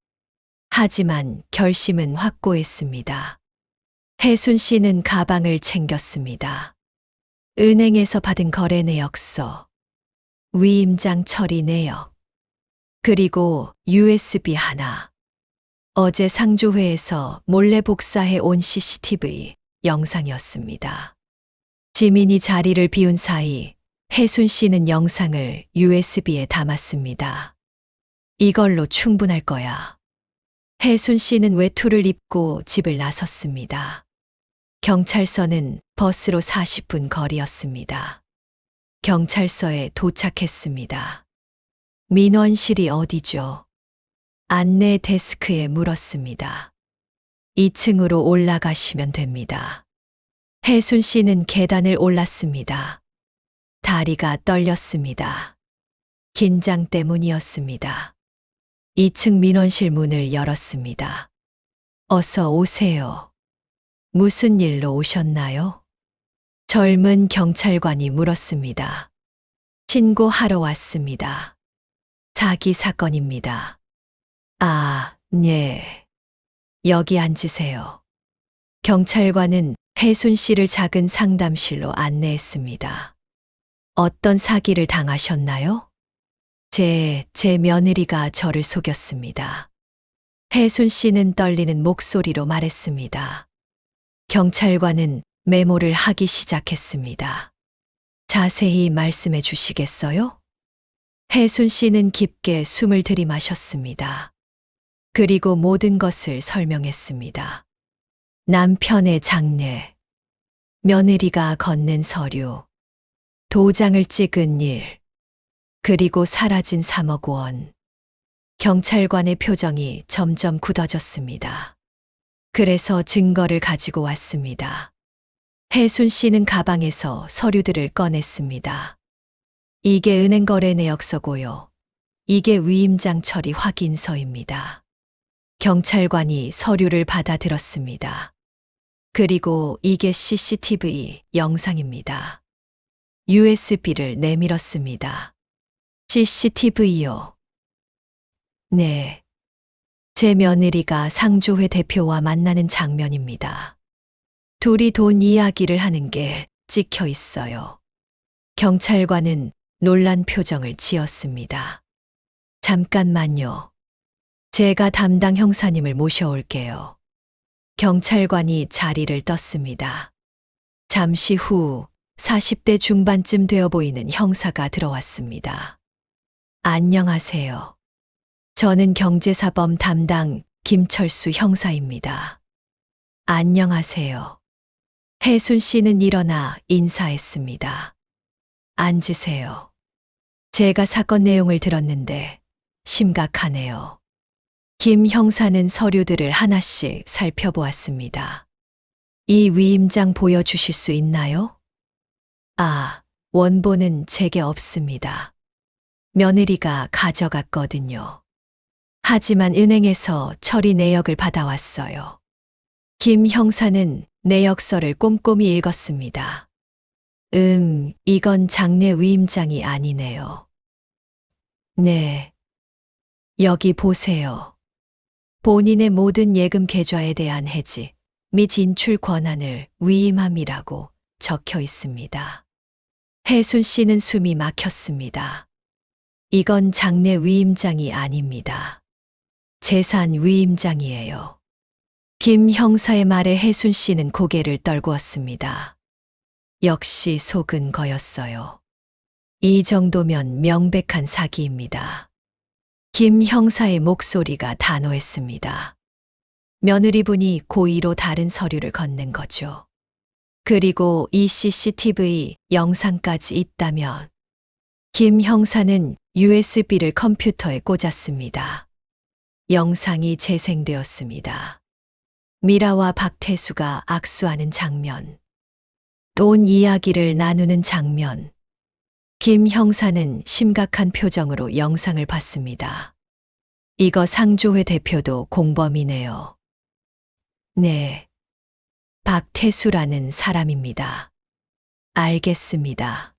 하지만 결심은 확고했습니다. 혜순 씨는 가방을 챙겼습니다. 은행에서 받은 거래 내역서, 위임장 처리 내역, 그리고 USB 하나. 어제 상조회에서 몰래 복사해 온 CCTV 영상이었습니다. 지민이 자리를 비운 사이 혜순 씨는 영상을 USB에 담았습니다. 이걸로 충분할 거야. 혜순 씨는 외투를 입고 집을 나섰습니다. 경찰서는 버스로 40분 거리였습니다. 경찰서에 도착했습니다. 민원실이 어디죠? 안내 데스크에 물었습니다. 2층으로 올라가시면 됩니다. 혜순 씨는 계단을 올랐습니다. 다리가 떨렸습니다. 긴장 때문이었습니다. 2층 민원실 문을 열었습니다. 어서 오세요. 무슨 일로 오셨나요? 젊은 경찰관이 물었습니다. 신고하러 왔습니다. 사기 사건입니다. 아, 네. 여기 앉으세요. 경찰관은 혜순 씨를 작은 상담실로 안내했습니다. 어떤 사기를 당하셨나요? 제 며느리가 저를 속였습니다. 혜순 씨는 떨리는 목소리로 말했습니다. 경찰관은 메모를 하기 시작했습니다. 자세히 말씀해 주시겠어요? 혜순 씨는 깊게 숨을 들이마셨습니다. 그리고 모든 것을 설명했습니다. 남편의 장례, 며느리가 건넨 서류, 도장을 찍은 일, 그리고 사라진 3억 원. 경찰관의 표정이 점점 굳어졌습니다. 그래서 증거를 가지고 왔습니다. 혜순 씨는 가방에서 서류들을 꺼냈습니다. 이게 은행 거래 내역서고요. 이게 위임장 처리 확인서입니다. 경찰관이 서류를 받아들었습니다. 그리고 이게 CCTV 영상입니다. USB를 내밀었습니다. CCTV요. 네. 제 며느리가 상조회 대표와 만나는 장면입니다. 둘이 돈 이야기를 하는 게 찍혀 있어요. 경찰관은 놀란 표정을 지었습니다. 잠깐만요. 제가 담당 형사님을 모셔올게요. 경찰관이 자리를 떴습니다. 잠시 후 40대 중반쯤 되어 보이는 형사가 들어왔습니다. 안녕하세요. 저는 경제사범 담당 김철수 형사입니다. 안녕하세요. 혜순 씨는 일어나 인사했습니다. 앉으세요. 제가 사건 내용을 들었는데 심각하네요. 김 형사는 서류들을 하나씩 살펴보았습니다. 이 위임장 보여주실 수 있나요? 아, 원본은 제게 없습니다. 며느리가 가져갔거든요. 하지만 은행에서 처리 내역을 받아왔어요. 김 형사는 내역서를 꼼꼼히 읽었습니다. 이건 장례 위임장이 아니네요. 네. 여기 보세요. 본인의 모든 예금 계좌에 대한 해지 및 인출 권한을 위임함이라고 적혀 있습니다. 혜순 씨는 숨이 막혔습니다. 이건 장례 위임장이 아닙니다. 재산 위임장이에요. 김 형사의 말에 혜순 씨는 고개를 떨구었습니다. 역시 속은 거였어요. 이 정도면 명백한 사기입니다. 김 형사의 목소리가 단호했습니다. 며느리분이 고의로 다른 서류를 건넨 거죠. 그리고 이 CCTV 영상까지 있다면 김 형사는 USB를 컴퓨터에 꽂았습니다. 영상이 재생되었습니다. 미라와 박태수가 악수하는 장면, 돈 이야기를 나누는 장면. 김 형사는 심각한 표정으로 영상을 봤습니다. 이거 상조회 대표도 공범이네요. 네. 박태수라는 사람입니다. 알겠습니다.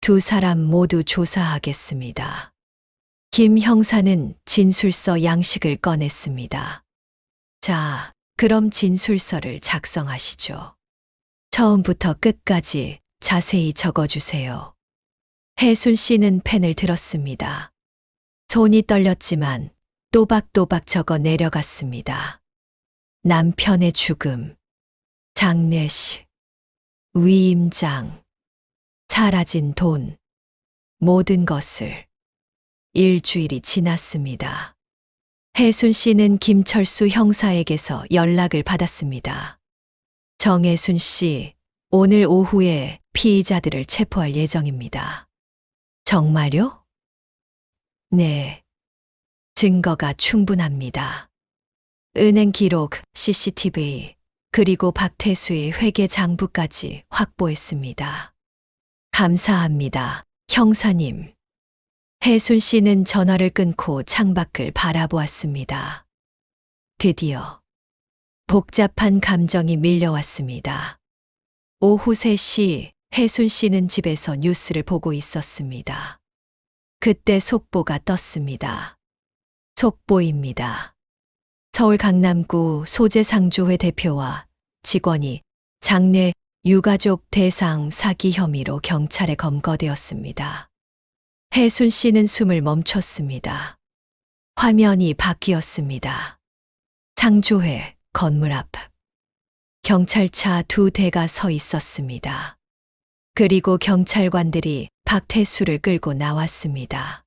두 사람 모두 조사하겠습니다. 김 형사는 진술서 양식을 꺼냈습니다. 자, 그럼 진술서를 작성하시죠. 처음부터 끝까지 자세히 적어주세요. 혜순 씨는 펜을 들었습니다. 손이 떨렸지만 또박또박 적어 내려갔습니다. 남편의 죽음, 장례식, 위임장, 사라진 돈, 모든 것을. 일주일이 지났습니다. 혜순 씨는 김철수 형사에게서 연락을 받았습니다. 정혜순 씨, 오늘 오후에 피의자들을 체포할 예정입니다. 정말요? 네. 증거가 충분합니다. 은행 기록, CCTV, 그리고 박태수의 회계 장부까지 확보했습니다. 감사합니다, 형사님. 혜순 씨는 전화를 끊고 창밖을 바라보았습니다. 드디어 복잡한 감정이 밀려왔습니다. 오후 3시 혜순 씨는 집에서 뉴스를 보고 있었습니다. 그때 속보가 떴습니다. 속보입니다. 서울 강남구 소재상조회 대표와 직원이 장내 유가족 대상 사기 혐의로 경찰에 검거되었습니다. 혜순 씨는 숨을 멈췄습니다. 화면이 바뀌었습니다. 상조회 건물 앞 경찰차 2대가 서 있었습니다. 그리고 경찰관들이 박태수를 끌고 나왔습니다.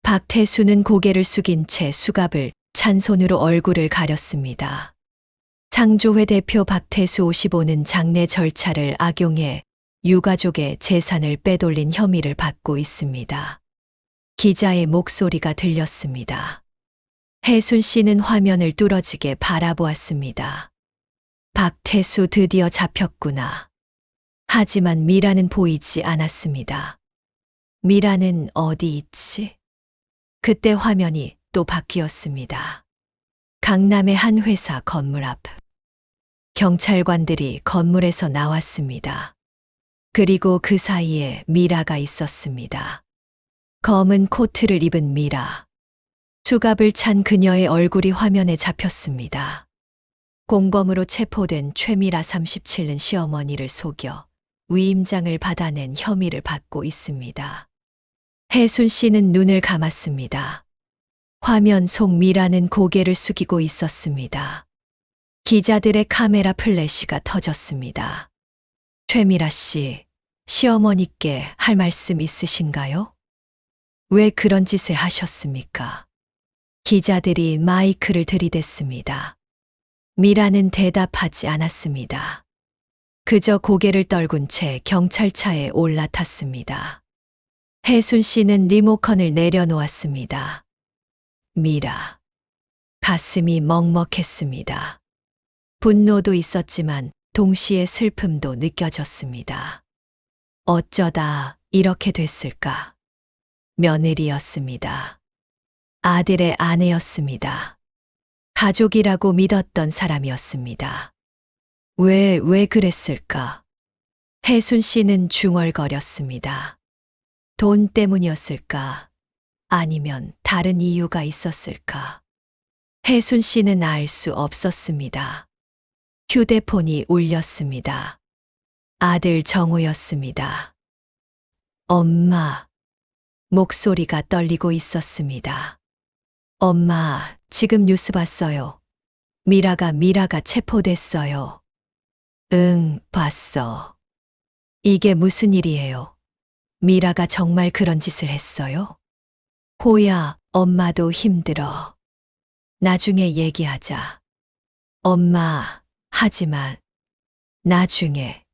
박태수는 고개를 숙인 채 수갑을 찬 손으로 얼굴을 가렸습니다. 상조회 대표 박태수 55는 장례 절차를 악용해 유가족의 재산을 빼돌린 혐의를 받고 있습니다. 기자의 목소리가 들렸습니다. 혜순 씨는 화면을 뚫어지게 바라보았습니다. 박태수 드디어 잡혔구나. 하지만 미라는 보이지 않았습니다. 미라는 어디 있지? 그때 화면이 또 바뀌었습니다. 강남의 한 회사 건물 앞. 경찰관들이 건물에서 나왔습니다. 그리고 그 사이에 미라가 있었습니다. 검은 코트를 입은 미라. 수갑을 찬 그녀의 얼굴이 화면에 잡혔습니다. 공범으로 체포된 최미라 37는 시어머니를 속여 위임장을 받아낸 혐의를 받고 있습니다. 혜순 씨는 눈을 감았습니다. 화면 속 미라는 고개를 숙이고 있었습니다. 기자들의 카메라 플래시가 터졌습니다. 최미라 씨, 시어머니께 할 말씀 있으신가요? 왜 그런 짓을 하셨습니까? 기자들이 마이크를 들이댔습니다. 미라는 대답하지 않았습니다. 그저 고개를 떨군 채 경찰차에 올라탔습니다. 혜순 씨는 리모컨을 내려놓았습니다. 미라. 가슴이 먹먹했습니다. 분노도 있었지만 동시에 슬픔도 느껴졌습니다. 어쩌다 이렇게 됐을까? 며느리였습니다. 아들의 아내였습니다. 가족이라고 믿었던 사람이었습니다. 왜 그랬을까? 혜순 씨는 중얼거렸습니다. 돈 때문이었을까? 아니면 다른 이유가 있었을까? 혜순 씨는 알 수 없었습니다. 휴대폰이 울렸습니다. 아들 정우였습니다. 엄마. 목소리가 떨리고 있었습니다. 엄마, 지금 뉴스 봤어요. 미라가 체포됐어요. 응, 봤어. 이게 무슨 일이에요? 미라가 정말 그런 짓을 했어요? 호야, 엄마도 힘들어. 나중에 얘기하자. 엄마, 하지만 나중에.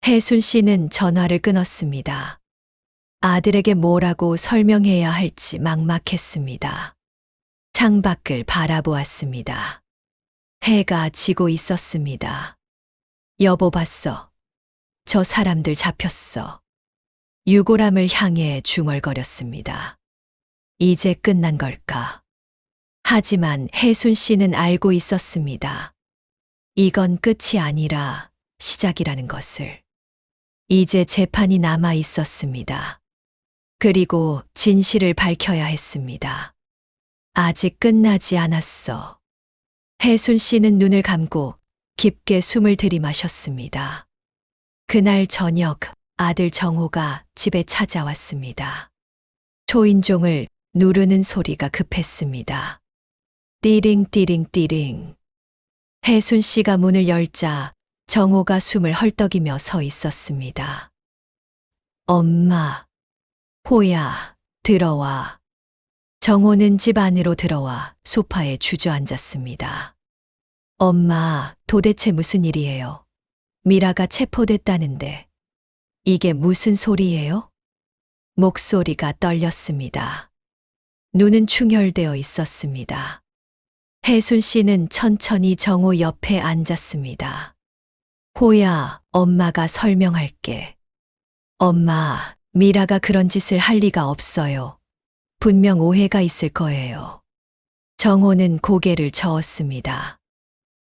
혜순 씨는 전화를 끊었습니다. 아들에게 뭐라고 설명해야 할지 막막했습니다. 창밖을 바라보았습니다. 해가 지고 있었습니다. 여보 봤어. 저 사람들 잡혔어. 유골함을 향해 중얼거렸습니다. 이제 끝난 걸까? 하지만 혜순 씨는 알고 있었습니다. 이건 끝이 아니라 시작이라는 것을. 이제 재판이 남아 있었습니다. 그리고 진실을 밝혀야 했습니다. 아직 끝나지 않았어. 혜순 씨는 눈을 감고 깊게 숨을 들이마셨습니다. 그날 저녁 아들 정호가 집에 찾아왔습니다. 초인종을 누르는 소리가 급했습니다. 띠링띠링띠링. 혜순 씨가 문을 열자 정호가 숨을 헐떡이며 서 있었습니다. 엄마, 호야, 들어와. 정호는 집 안으로 들어와 소파에 주저앉았습니다. 엄마, 도대체 무슨 일이에요? 미라가 체포됐다는데 이게 무슨 소리예요? 목소리가 떨렸습니다. 눈은 충혈되어 있었습니다. 혜순 씨는 천천히 정호 옆에 앉았습니다. 호야, 엄마가 설명할게. 엄마, 미라가 그런 짓을 할 리가 없어요. 분명 오해가 있을 거예요. 정호는 고개를 저었습니다.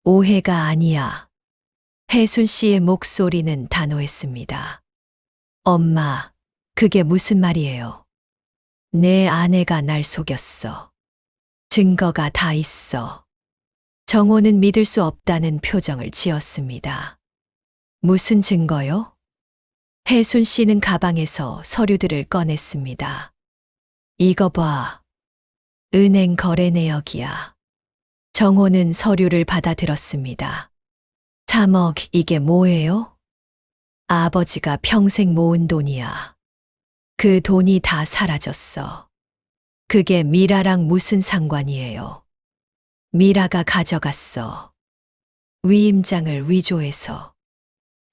오해가 아니야. 혜순 씨의 목소리는 단호했습니다. 엄마, 그게 무슨 말이에요? 내 아내가 날 속였어. 증거가 다 있어. 정호는 믿을 수 없다는 표정을 지었습니다. 무슨 증거요? 혜순 씨는 가방에서 서류들을 꺼냈습니다. 이거 봐. 은행 거래 내역이야. 정호는 서류를 받아들었습니다. 3억, 이게 뭐예요? 아버지가 평생 모은 돈이야. 그 돈이 다 사라졌어. 그게 미라랑 무슨 상관이에요? 미라가 가져갔어. 위임장을 위조해서.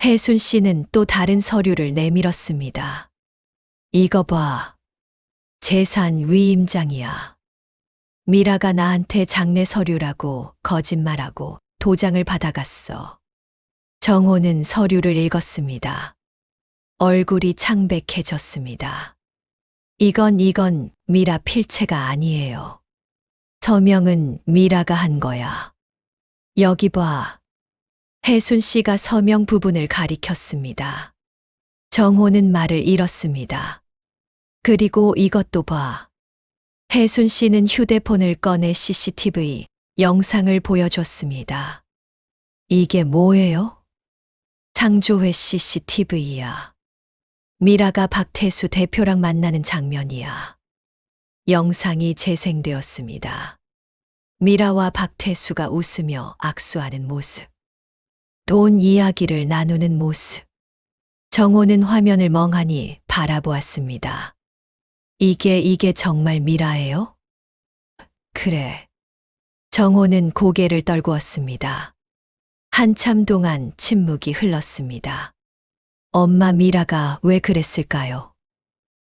혜순 씨는 또 다른 서류를 내밀었습니다. 이거 봐. 재산 위임장이야. 미라가 나한테 장례 서류라고 거짓말하고 도장을 받아갔어. 정호는 서류를 읽었습니다. 얼굴이 창백해졌습니다. 이건 미라 필체가 아니에요. 서명은 미라가 한 거야. 여기 봐. 혜순 씨가 서명 부분을 가리켰습니다. 정호는 말을 잃었습니다. 그리고 이것도 봐. 혜순 씨는 휴대폰을 꺼내 CCTV 영상을 보여줬습니다. 이게 뭐예요? 상조회 CCTV야. 미라가 박태수 대표랑 만나는 장면이야. 영상이 재생되었습니다. 미라와 박태수가 웃으며 악수하는 모습. 돈 이야기를 나누는 모습. 정호는 화면을 멍하니 바라보았습니다. 이게 정말 미라예요? 그래. 정호는 고개를 떨구었습니다. 한참 동안 침묵이 흘렀습니다. 엄마 미라가 왜 그랬을까요?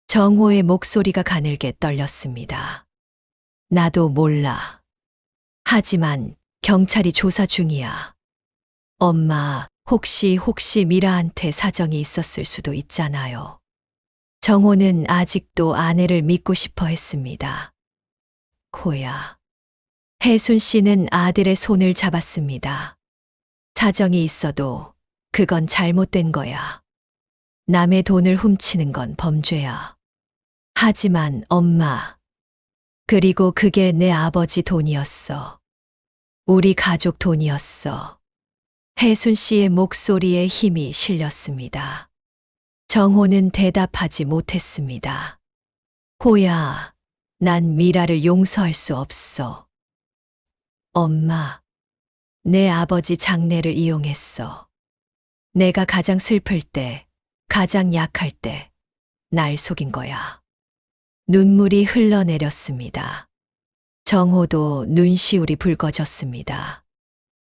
정호의 목소리가 가늘게 떨렸습니다. 나도 몰라. 하지만 경찰이 조사 중이야. 엄마, 혹시 미라한테 사정이 있었을 수도 있잖아요. 정호는 아직도 아내를 믿고 싶어 했습니다. 코야. 혜순 씨는 아들의 손을 잡았습니다. 사정이 있어도 그건 잘못된 거야. 남의 돈을 훔치는 건 범죄야. 하지만 엄마, 그리고 그게 내 아버지 돈이었어. 우리 가족 돈이었어. 혜순 씨의 목소리에 힘이 실렸습니다. 정호는 대답하지 못했습니다. 호야, 난 미라를 용서할 수 없어. 엄마, 내 아버지 장례를 이용했어. 내가 가장 슬플 때, 가장 약할 때, 날 속인 거야. 눈물이 흘러내렸습니다. 정호도 눈시울이 붉어졌습니다.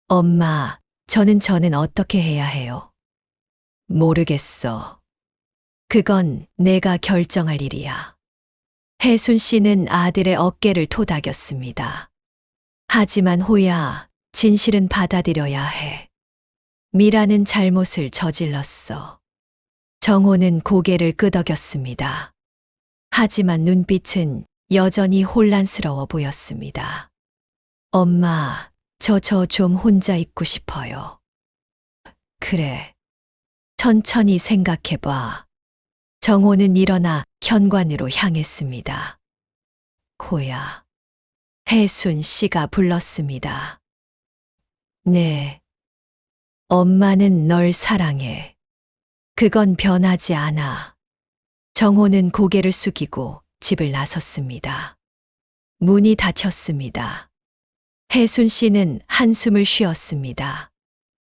엄마, 저는 어떻게 해야 해요? 모르겠어. 그건 내가 결정할 일이야. 혜순 씨는 아들의 어깨를 토닥였습니다. 하지만 호야, 진실은 받아들여야 해. 미라는 잘못을 저질렀어. 정호는 고개를 끄덕였습니다. 하지만 눈빛은 여전히 혼란스러워 보였습니다. 엄마, 저 좀 혼자 있고 싶어요. 그래. 천천히 생각해봐. 정호는 일어나 현관으로 향했습니다. 코야. 혜순 씨가 불렀습니다. 네. 엄마는 널 사랑해. 그건 변하지 않아. 정호는 고개를 숙이고 집을 나섰습니다. 문이 닫혔습니다. 혜순 씨는 한숨을 쉬었습니다.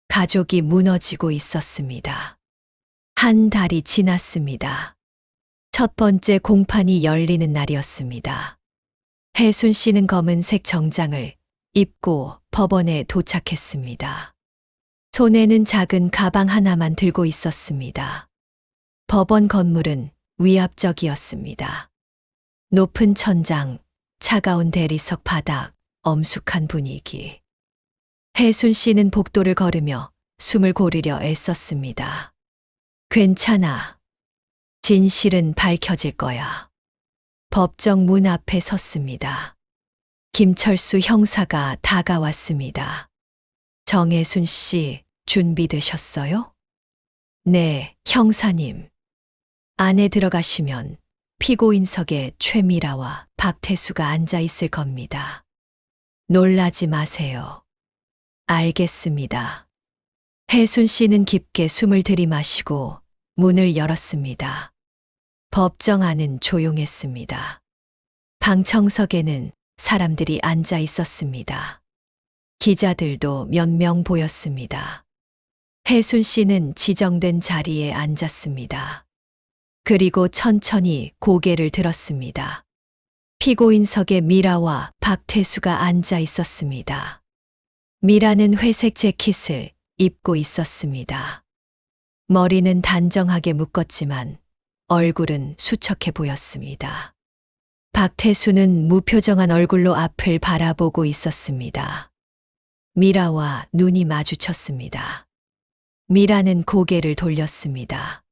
가족이 무너지고 있었습니다. 한 달이 지났습니다. 첫 번째 공판이 열리는 날이었습니다. 혜순 씨는 검은색 정장을 입고 법원에 도착했습니다. 손에는 작은 가방 하나만 들고 있었습니다. 법원 건물은 위압적이었습니다. 높은 천장, 차가운 대리석 바닥, 엄숙한 분위기. 혜순 씨는 복도를 걸으며 숨을 고르려 애썼습니다. 괜찮아. 진실은 밝혀질 거야. 법정 문 앞에 섰습니다. 김철수 형사가 다가왔습니다. 정혜순 씨, 준비되셨어요? 네, 형사님. 안에 들어가시면 피고인석에 최미라와 박태수가 앉아 있을 겁니다. 놀라지 마세요. 알겠습니다. 혜순 씨는 깊게 숨을 들이마시고 문을 열었습니다. 법정 안은 조용했습니다. 방청석에는 사람들이 앉아 있었습니다. 기자들도 몇 명 보였습니다. 혜순 씨는 지정된 자리에 앉았습니다. 그리고 천천히 고개를 들었습니다. 피고인석에 미라와 박태수가 앉아 있었습니다. 미라는 회색 재킷을 입고 있었습니다. 머리는 단정하게 묶었지만 얼굴은 수척해 보였습니다. 박태수는 무표정한 얼굴로 앞을 바라보고 있었습니다. 미라와 눈이 마주쳤습니다. 미라는 고개를 돌렸습니다.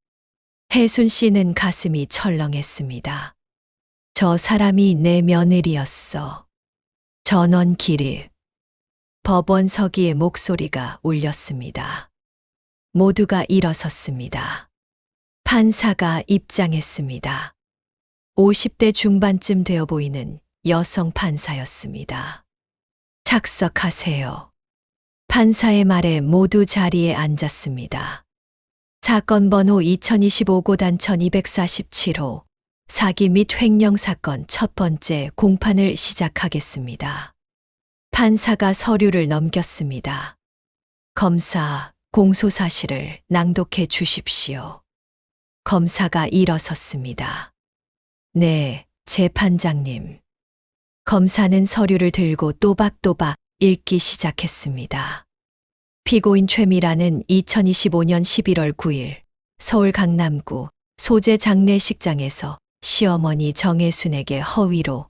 혜순 씨는 가슴이 철렁했습니다. 저 사람이 내 며느리였어. 전원 기립. 법원 서기의 목소리가 울렸습니다. 모두가 일어섰습니다. 판사가 입장했습니다. 50대 중반쯤 되어 보이는 여성 판사였습니다. 착석하세요. 판사의 말에 모두 자리에 앉았습니다. 사건 번호 2025고단 1247호 사기 및 횡령 사건 첫 번째 공판을 시작하겠습니다. 판사가 서류를 넘겼습니다. 검사, 공소사실을 낭독해 주십시오. 검사가 일어섰습니다. 네, 재판장님. 검사는 서류를 들고 또박또박 읽기 시작했습니다. 피고인 최미라는 2025년 11월 9일 서울 강남구 소재 장례식장에서 시어머니 정혜순에게 허위로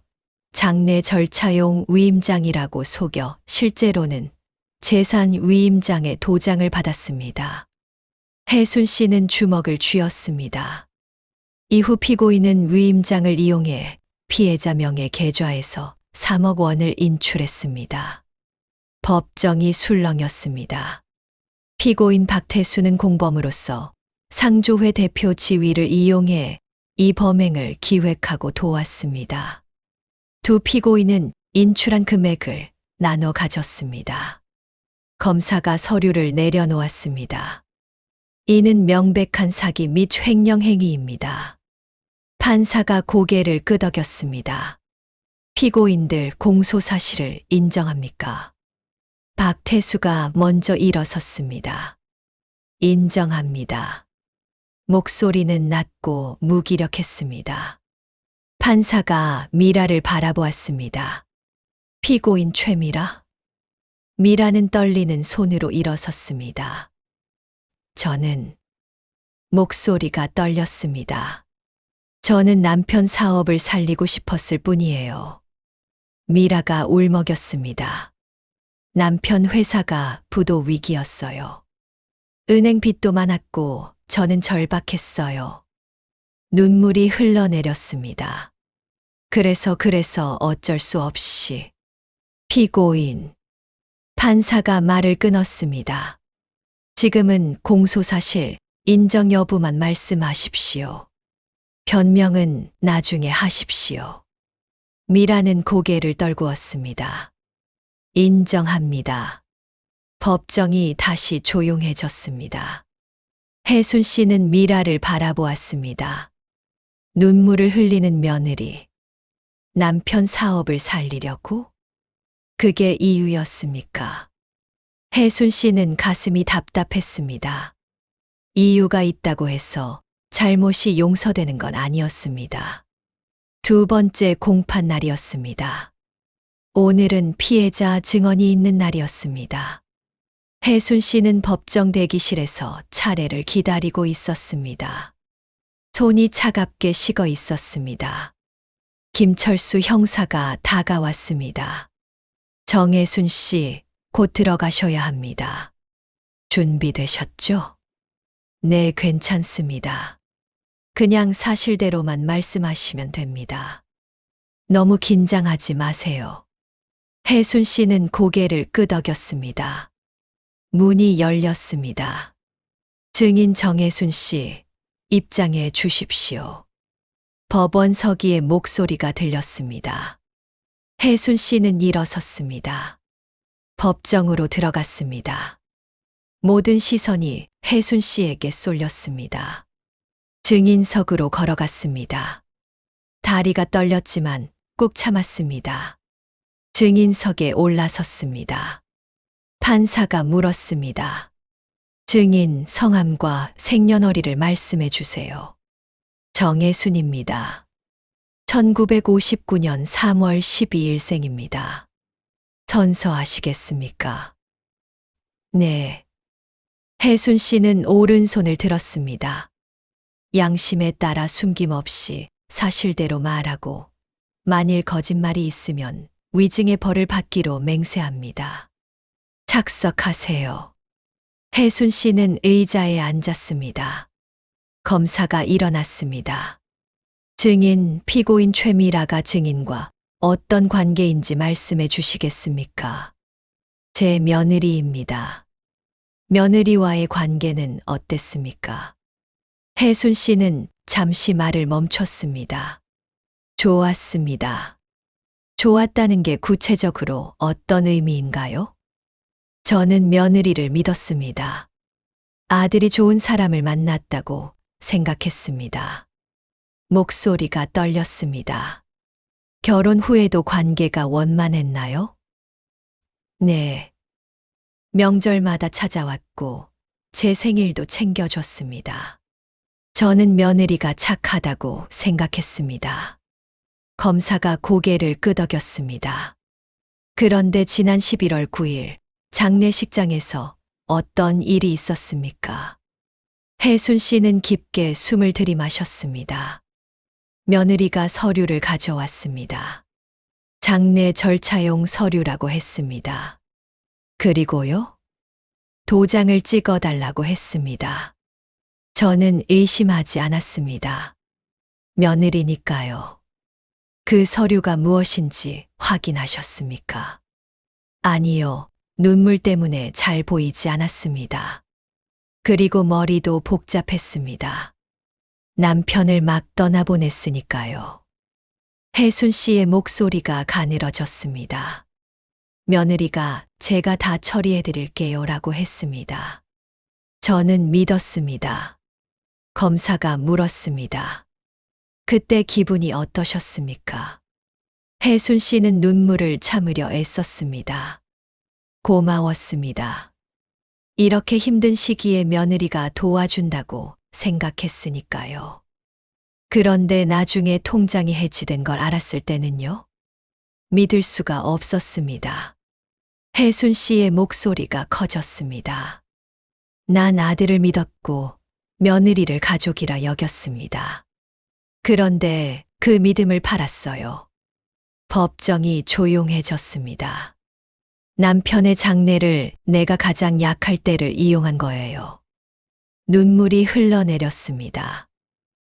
장례 절차용 위임장이라고 속여 실제로는 재산 위임장의 도장을 받았습니다. 혜순 씨는 주먹을 쥐었습니다. 이후 피고인은 위임장을 이용해 피해자 명의 계좌에서 3억 원을 인출했습니다. 법정이 술렁였습니다. 피고인 박태수는 공범으로서 상조회 대표 지위를 이용해 이 범행을 기획하고 도왔습니다. 두 피고인은 인출한 금액을 나눠 가졌습니다. 검사가 서류를 내려놓았습니다. 이는 명백한 사기 및 횡령 행위입니다. 판사가 고개를 끄덕였습니다. 피고인들 공소사실을 인정합니까? 박태수가 먼저 일어섰습니다. 인정합니다. 목소리는 낮고 무기력했습니다. 판사가 미라를 바라보았습니다. 피고인 최미라? 미라는 떨리는 손으로 일어섰습니다. 저는 목소리가 떨렸습니다. 저는 남편 사업을 살리고 싶었을 뿐이에요. 미라가 울먹였습니다. 남편 회사가 부도 위기였어요. 은행 빚도 많았고 저는 절박했어요. 눈물이 흘러내렸습니다. 그래서 어쩔 수 없이. 피고인. 판사가 말을 끊었습니다. 지금은 공소사실 인정 여부만 말씀하십시오. 변명은 나중에 하십시오. 미라는 고개를 떨구었습니다. 인정합니다. 법정이 다시 조용해졌습니다. 혜순 씨는 미라를 바라보았습니다. 눈물을 흘리는 며느리. 남편 사업을 살리려고? 그게 이유였습니까? 혜순 씨는 가슴이 답답했습니다. 이유가 있다고 해서 잘못이 용서되는 건 아니었습니다. 두 번째 공판 날이었습니다. 오늘은 피해자 증언이 있는 날이었습니다. 혜순 씨는 법정 대기실에서 차례를 기다리고 있었습니다. 손이 차갑게 식어 있었습니다. 김철수 형사가 다가왔습니다. 정혜순 씨, 곧 들어가셔야 합니다. 준비되셨죠? 네, 괜찮습니다. 그냥 사실대로만 말씀하시면 됩니다. 너무 긴장하지 마세요. 혜순 씨는 고개를 끄덕였습니다. 문이 열렸습니다. 증인 정혜순 씨, 입장해 주십시오. 법원 서기의 목소리가 들렸습니다. 혜순 씨는 일어섰습니다. 법정으로 들어갔습니다. 모든 시선이 혜순 씨에게 쏠렸습니다. 증인석으로 걸어갔습니다. 다리가 떨렸지만 꾹 참았습니다. 증인석에 올라섰습니다. 판사가 물었습니다. 증인 성함과 생년월일을 말씀해 주세요. 정혜순입니다. 1959년 3월 12일생입니다. 선서하시겠습니까? 네. 혜순 씨는 오른손을 들었습니다. 양심에 따라 숨김없이 사실대로 말하고 만일 거짓말이 있으면 위증의 벌을 받기로 맹세합니다. 착석하세요. 혜순 씨는 의자에 앉았습니다. 검사가 일어났습니다. 증인 피고인 최미라가 증인과 어떤 관계인지 말씀해 주시겠습니까? 제 며느리입니다. 며느리와의 관계는 어땠습니까? 혜순 씨는 잠시 말을 멈췄습니다. 좋았습니다. 좋았다는 게 구체적으로 어떤 의미인가요? 저는 며느리를 믿었습니다. 아들이 좋은 사람을 만났다고 생각했습니다. 목소리가 떨렸습니다. 결혼 후에도 관계가 원만했나요? 네. 명절마다 찾아왔고 제 생일도 챙겨줬습니다. 저는 며느리가 착하다고 생각했습니다. 검사가 고개를 끄덕였습니다. 그런데 지난 11월 9일 장례식장에서 어떤 일이 있었습니까? 혜순 씨는 깊게 숨을 들이마셨습니다. 며느리가 서류를 가져왔습니다. 장례 절차용 서류라고 했습니다. 그리고요? 도장을 찍어달라고 했습니다. 저는 의심하지 않았습니다. 며느리니까요. 그 서류가 무엇인지 확인하셨습니까? 아니요. 눈물 때문에 잘 보이지 않았습니다. 그리고 머리도 복잡했습니다. 남편을 막 떠나보냈으니까요. 혜순 씨의 목소리가 가늘어졌습니다. 며느리가 제가 다 처리해드릴게요 라고 했습니다. 저는 믿었습니다. 검사가 물었습니다. 그때 기분이 어떠셨습니까? 혜순 씨는 눈물을 참으려 애썼습니다. 고마웠습니다. 이렇게 힘든 시기에 며느리가 도와준다고 생각했으니까요. 그런데 나중에 통장이 해지된 걸 알았을 때는요? 믿을 수가 없었습니다. 혜순 씨의 목소리가 커졌습니다. 난 아들을 믿었고 며느리를 가족이라 여겼습니다. 그런데 그 믿음을 팔았어요. 법정이 조용해졌습니다. 남편의 장례를 내가 가장 약할 때를 이용한 거예요. 눈물이 흘러내렸습니다.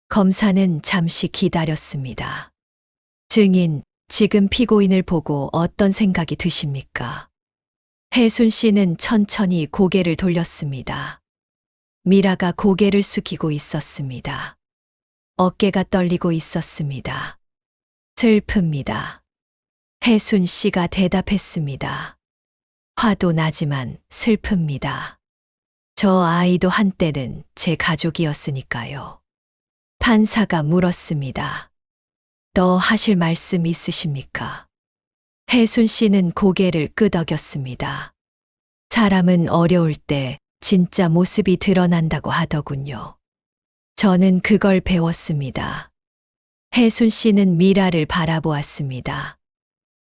검사는 잠시 기다렸습니다. 증인, 지금 피고인을 보고 어떤 생각이 드십니까? 혜순 씨는 천천히 고개를 돌렸습니다. 미라가 고개를 숙이고 있었습니다. 어깨가 떨리고 있었습니다. 슬픕니다. 혜순 씨가 대답했습니다. 화도 나지만 슬픕니다. 저 아이도 한때는 제 가족이었으니까요. 판사가 물었습니다. 더 하실 말씀 있으십니까? 혜순 씨는 고개를 끄덕였습니다. 사람은 어려울 때 진짜 모습이 드러난다고 하더군요. 저는 그걸 배웠습니다. 혜순 씨는 미라를 바라보았습니다.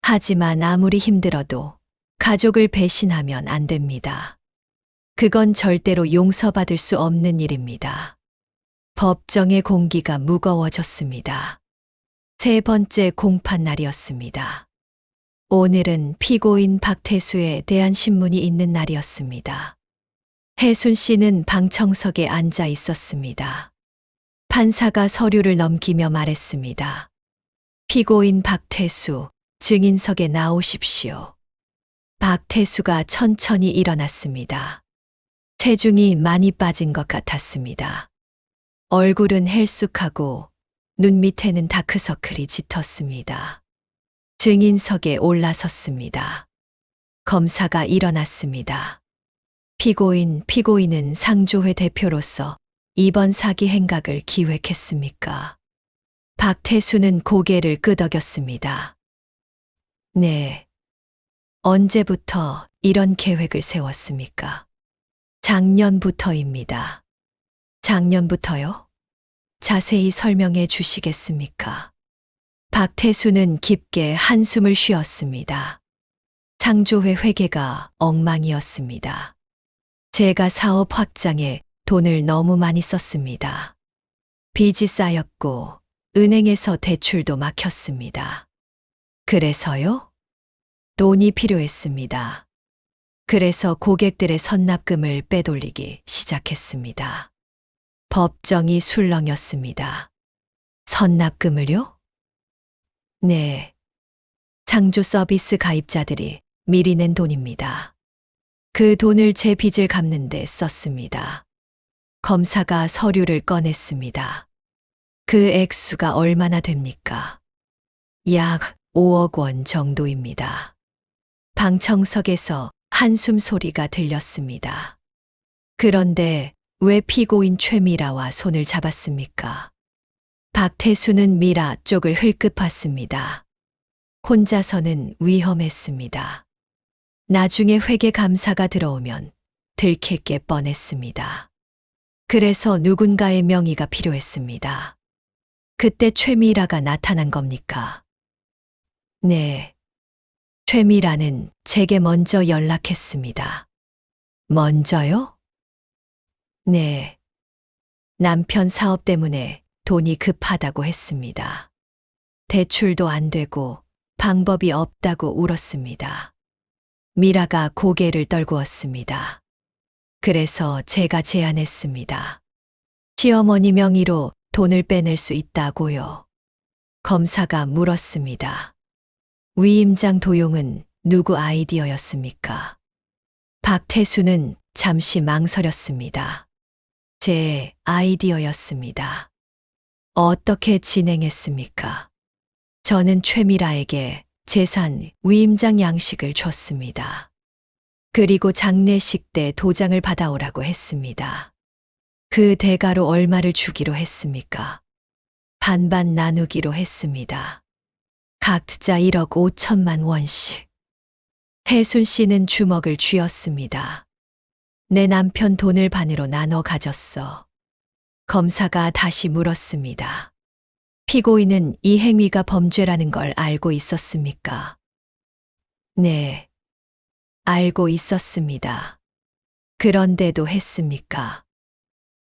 하지만 아무리 힘들어도 가족을 배신하면 안 됩니다. 그건 절대로 용서받을 수 없는 일입니다. 법정의 공기가 무거워졌습니다. 세 번째 공판 날이었습니다. 오늘은 피고인 박태수에 대한 신문이 있는 날이었습니다. 혜순 씨는 방청석에 앉아 있었습니다. 판사가 서류를 넘기며 말했습니다. 피고인 박태수, 증인석에 나오십시오. 박태수가 천천히 일어났습니다. 체중이 많이 빠진 것 같았습니다. 얼굴은 헬쑥하고 눈 밑에는 다크서클이 짙었습니다. 증인석에 올라섰습니다. 검사가 일어났습니다. 피고인은 상조회 대표로서 이번 사기 행각을 기획했습니까? 박태수는 고개를 끄덕였습니다. 네. 언제부터 이런 계획을 세웠습니까? 작년부터입니다. 작년부터요? 자세히 설명해 주시겠습니까? 박태수는 깊게 한숨을 쉬었습니다. 상조회 회계가 엉망이었습니다. 제가 사업 확장에 돈을 너무 많이 썼습니다. 빚이 쌓였고 은행에서 대출도 막혔습니다. 그래서요? 돈이 필요했습니다. 그래서 고객들의 선납금을 빼돌리기 시작했습니다. 법정이 술렁였습니다. 선납금을요? 네. 상조 서비스 가입자들이 미리 낸 돈입니다. 그 돈을 제 빚을 갚는 데 썼습니다. 검사가 서류를 꺼냈습니다. 그 액수가 얼마나 됩니까? 약 5억 원 정도입니다. 방청석에서 한숨 소리가 들렸습니다. 그런데 왜 피고인 최미라와 손을 잡았습니까? 박태수는 미라 쪽을 흘끗 봤습니다. 혼자서는 위험했습니다. 나중에 회계 감사가 들어오면 들킬 게 뻔했습니다. 그래서 누군가의 명의가 필요했습니다. 그때 최미라가 나타난 겁니까? 네. 최미라는 제게 먼저 연락했습니다. 먼저요? 네. 남편 사업 때문에 돈이 급하다고 했습니다. 대출도 안 되고 방법이 없다고 울었습니다. 미라가 고개를 떨구었습니다. 그래서 제가 제안했습니다. 시어머니 명의로 돈을 빼낼 수 있다고요. 검사가 물었습니다. 위임장 도용은 누구 아이디어였습니까? 박태수는 잠시 망설였습니다. 제 아이디어였습니다. 어떻게 진행했습니까? 저는 최미라에게 재산 위임장 양식을 줬습니다. 그리고 장례식 때 도장을 받아오라고 했습니다. 그 대가로 얼마를 주기로 했습니까? 반반 나누기로 했습니다. 각자 1억 5천만 원씩. 혜순 씨는 주먹을 쥐었습니다. 내 남편 돈을 반으로 나눠 가졌어. 검사가 다시 물었습니다. 피고인은 이 행위가 범죄라는 걸 알고 있었습니까? 네. 알고 있었습니다. 그런데도 했습니까?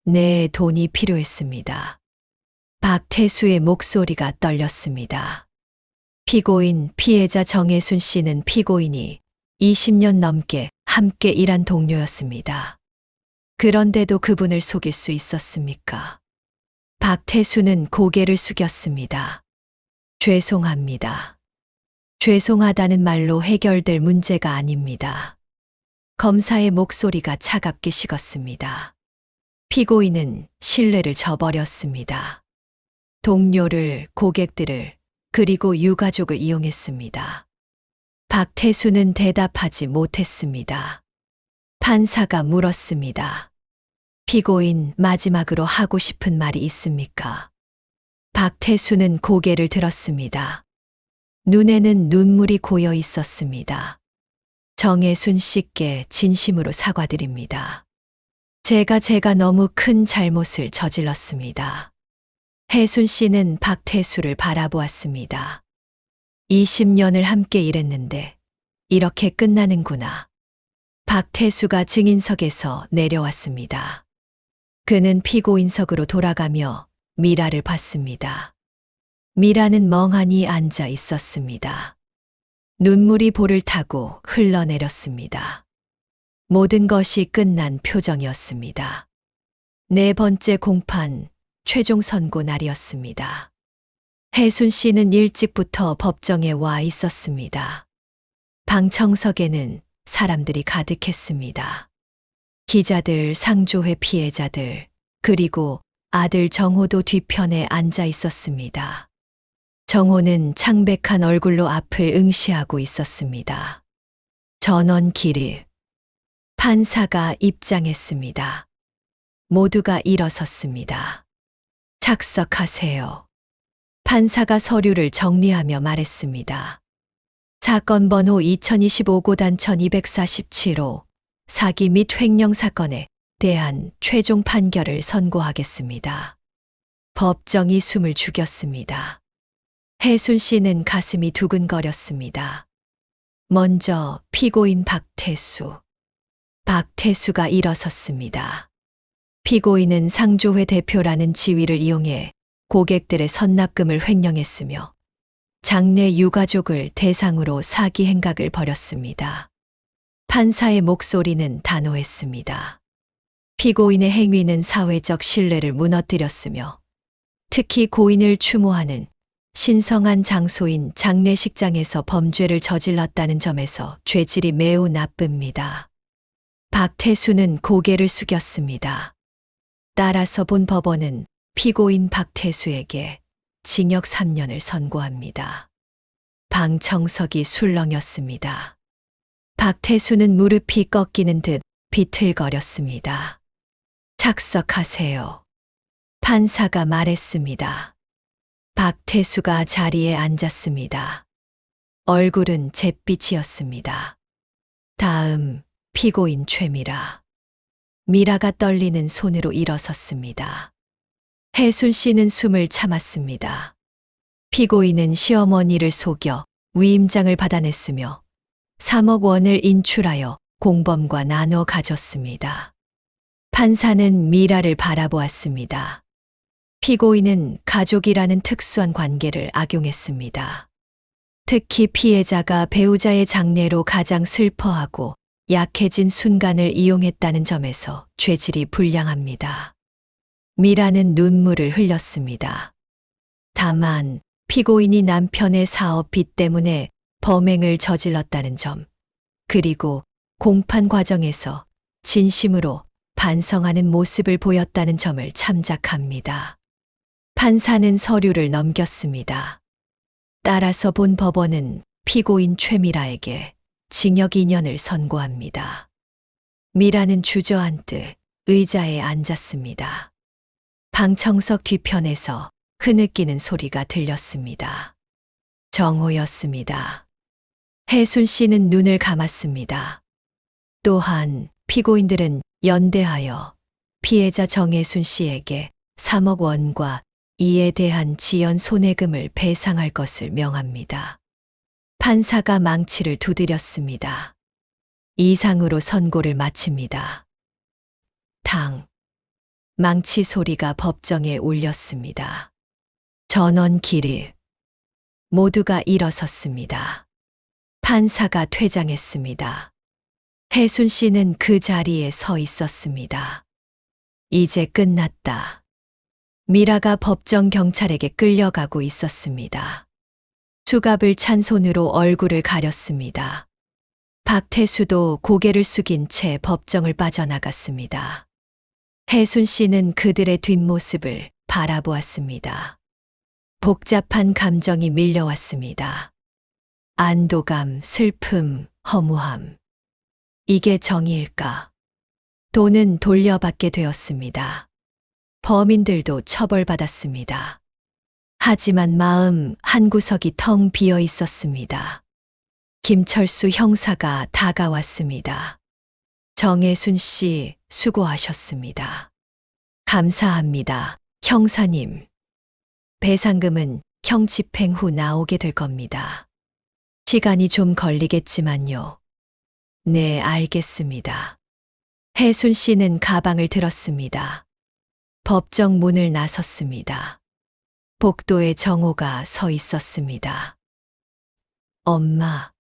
네, 돈이 필요했습니다. 박태수의 목소리가 떨렸습니다. 피해자 정혜순 씨는 피고인이 20년 넘게 함께 일한 동료였습니다. 그런데도 그분을 속일 수 있었습니까? 박태수는 고개를 숙였습니다. 죄송합니다. 죄송하다는 말로 해결될 문제가 아닙니다. 검사의 목소리가 차갑게 식었습니다. 피고인은 신뢰를 저버렸습니다. 동료를, 고객들을, 그리고 유가족을 이용했습니다. 박태수는 대답하지 못했습니다. 판사가 물었습니다. 피고인 마지막으로 하고 싶은 말이 있습니까? 박태수는 고개를 들었습니다. 눈에는 눈물이 고여 있었습니다. 정혜순 씨께 진심으로 사과드립니다. 제가 너무 큰 잘못을 저질렀습니다. 혜순 씨는 박태수를 바라보았습니다. 20년을 함께 일했는데 이렇게 끝나는구나. 박태수가 증인석에서 내려왔습니다. 그는 피고인석으로 돌아가며 미라를 봤습니다. 미라는 멍하니 앉아 있었습니다. 눈물이 볼을 타고 흘러내렸습니다. 모든 것이 끝난 표정이었습니다. 네 번째 공판, 최종 선고 날이었습니다. 혜순 씨는 일찍부터 법정에 와 있었습니다. 방청석에는 사람들이 가득했습니다. 기자들, 상조회 피해자들, 그리고 아들 정호도 뒤편에 앉아 있었습니다. 정호는 창백한 얼굴로 앞을 응시하고 있었습니다. 전원 기립. 판사가 입장했습니다. 모두가 일어섰습니다. 착석하세요. 판사가 서류를 정리하며 말했습니다. 사건 번호 2025-1247호 사기 및 횡령 사건에 대한 최종 판결을 선고하겠습니다. 법정이 숨을 죽였습니다. 혜순 씨는 가슴이 두근거렸습니다. 먼저 피고인 박태수. 박태수가 일어섰습니다. 피고인은 상조회 대표라는 지위를 이용해 고객들의 선납금을 횡령했으며 장래 유가족을 대상으로 사기 행각을 벌였습니다. 판사의 목소리는 단호했습니다. 피고인의 행위는 사회적 신뢰를 무너뜨렸으며 특히 고인을 추모하는 신성한 장소인 장례식장에서 범죄를 저질렀다는 점에서 죄질이 매우 나쁩니다. 박태수는 고개를 숙였습니다. 따라서 본 법원은 피고인 박태수에게 징역 3년을 선고합니다. 방청석이 술렁였습니다. 박태수는 무릎이 꺾이는 듯 비틀거렸습니다. 착석하세요. 판사가 말했습니다. 박태수가 자리에 앉았습니다. 얼굴은 잿빛이었습니다. 다음 피고인 최미라. 미라가 떨리는 손으로 일어섰습니다. 혜순 씨는 숨을 참았습니다. 피고인은 시어머니를 속여 위임장을 받아냈으며 3억 원을 인출하여 공범과 나눠 가졌습니다. 판사는 미라를 바라보았습니다. 피고인은 가족이라는 특수한 관계를 악용했습니다. 특히 피해자가 배우자의 장례로 가장 슬퍼하고 약해진 순간을 이용했다는 점에서 죄질이 불량합니다. 미라는 눈물을 흘렸습니다. 다만 피고인이 남편의 사업 빚 때문에 범행을 저질렀다는 점, 그리고 공판 과정에서 진심으로 반성하는 모습을 보였다는 점을 참작합니다. 판사는 서류를 넘겼습니다. 따라서 본 법원은 피고인 최미라에게 징역 2년을 선고합니다. 미라는 주저앉듯 의자에 앉았습니다. 방청석 뒤편에서 흐느끼는 소리가 들렸습니다. 정호였습니다. 혜순 씨는 눈을 감았습니다. 또한 피고인들은 연대하여 피해자 정혜순 씨에게 3억 원과 이에 대한 지연 손해금을 배상할 것을 명합니다. 판사가 망치를 두드렸습니다. 이상으로 선고를 마칩니다. 당. 망치 소리가 법정에 울렸습니다. 전원 기립. 모두가 일어섰습니다. 판사가 퇴장했습니다. 혜순 씨는 그 자리에 서 있었습니다. 이제 끝났다. 미라가 법정 경찰에게 끌려가고 있었습니다. 수갑을 찬 손으로 얼굴을 가렸습니다. 박태수도 고개를 숙인 채 법정을 빠져나갔습니다. 혜순 씨는 그들의 뒷모습을 바라보았습니다. 복잡한 감정이 밀려왔습니다. 안도감, 슬픔, 허무함. 이게 정의일까? 돈은 돌려받게 되었습니다. 범인들도 처벌받았습니다. 하지만 마음 한구석이 텅 비어 있었습니다. 김철수 형사가 다가왔습니다. 정혜순 씨, 수고하셨습니다. 감사합니다, 형사님. 배상금은 형 집행 후 나오게 될 겁니다. 시간이 좀 걸리겠지만요. 네, 알겠습니다. 혜순 씨는 가방을 들었습니다. 법정 문을 나섰습니다. 복도에 정호가 서 있었습니다. 엄마.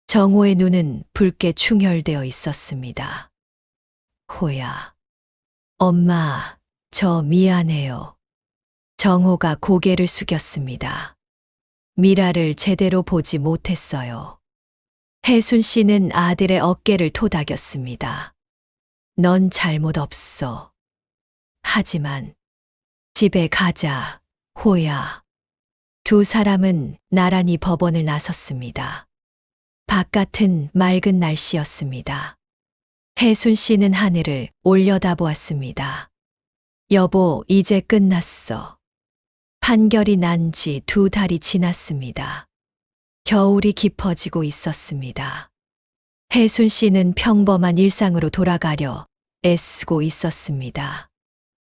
정호의 눈은 붉게 충혈되어 있었습니다. 호야. 엄마, 저 미안해요. 정호가 고개를 숙였습니다. 미라를 제대로 보지 못했어요. 혜순 씨는 아들의 어깨를 토닥였습니다. 넌 잘못 없어. 하지만 집에 가자, 호야. 두 사람은 나란히 법원을 나섰습니다. 바깥은 맑은 날씨였습니다. 혜순 씨는 하늘을 올려다보았습니다. 여보, 이제 끝났어. 판결이 난 지 2달이 지났습니다. 겨울이 깊어지고 있었습니다. 혜순 씨는 평범한 일상으로 돌아가려 애쓰고 있었습니다.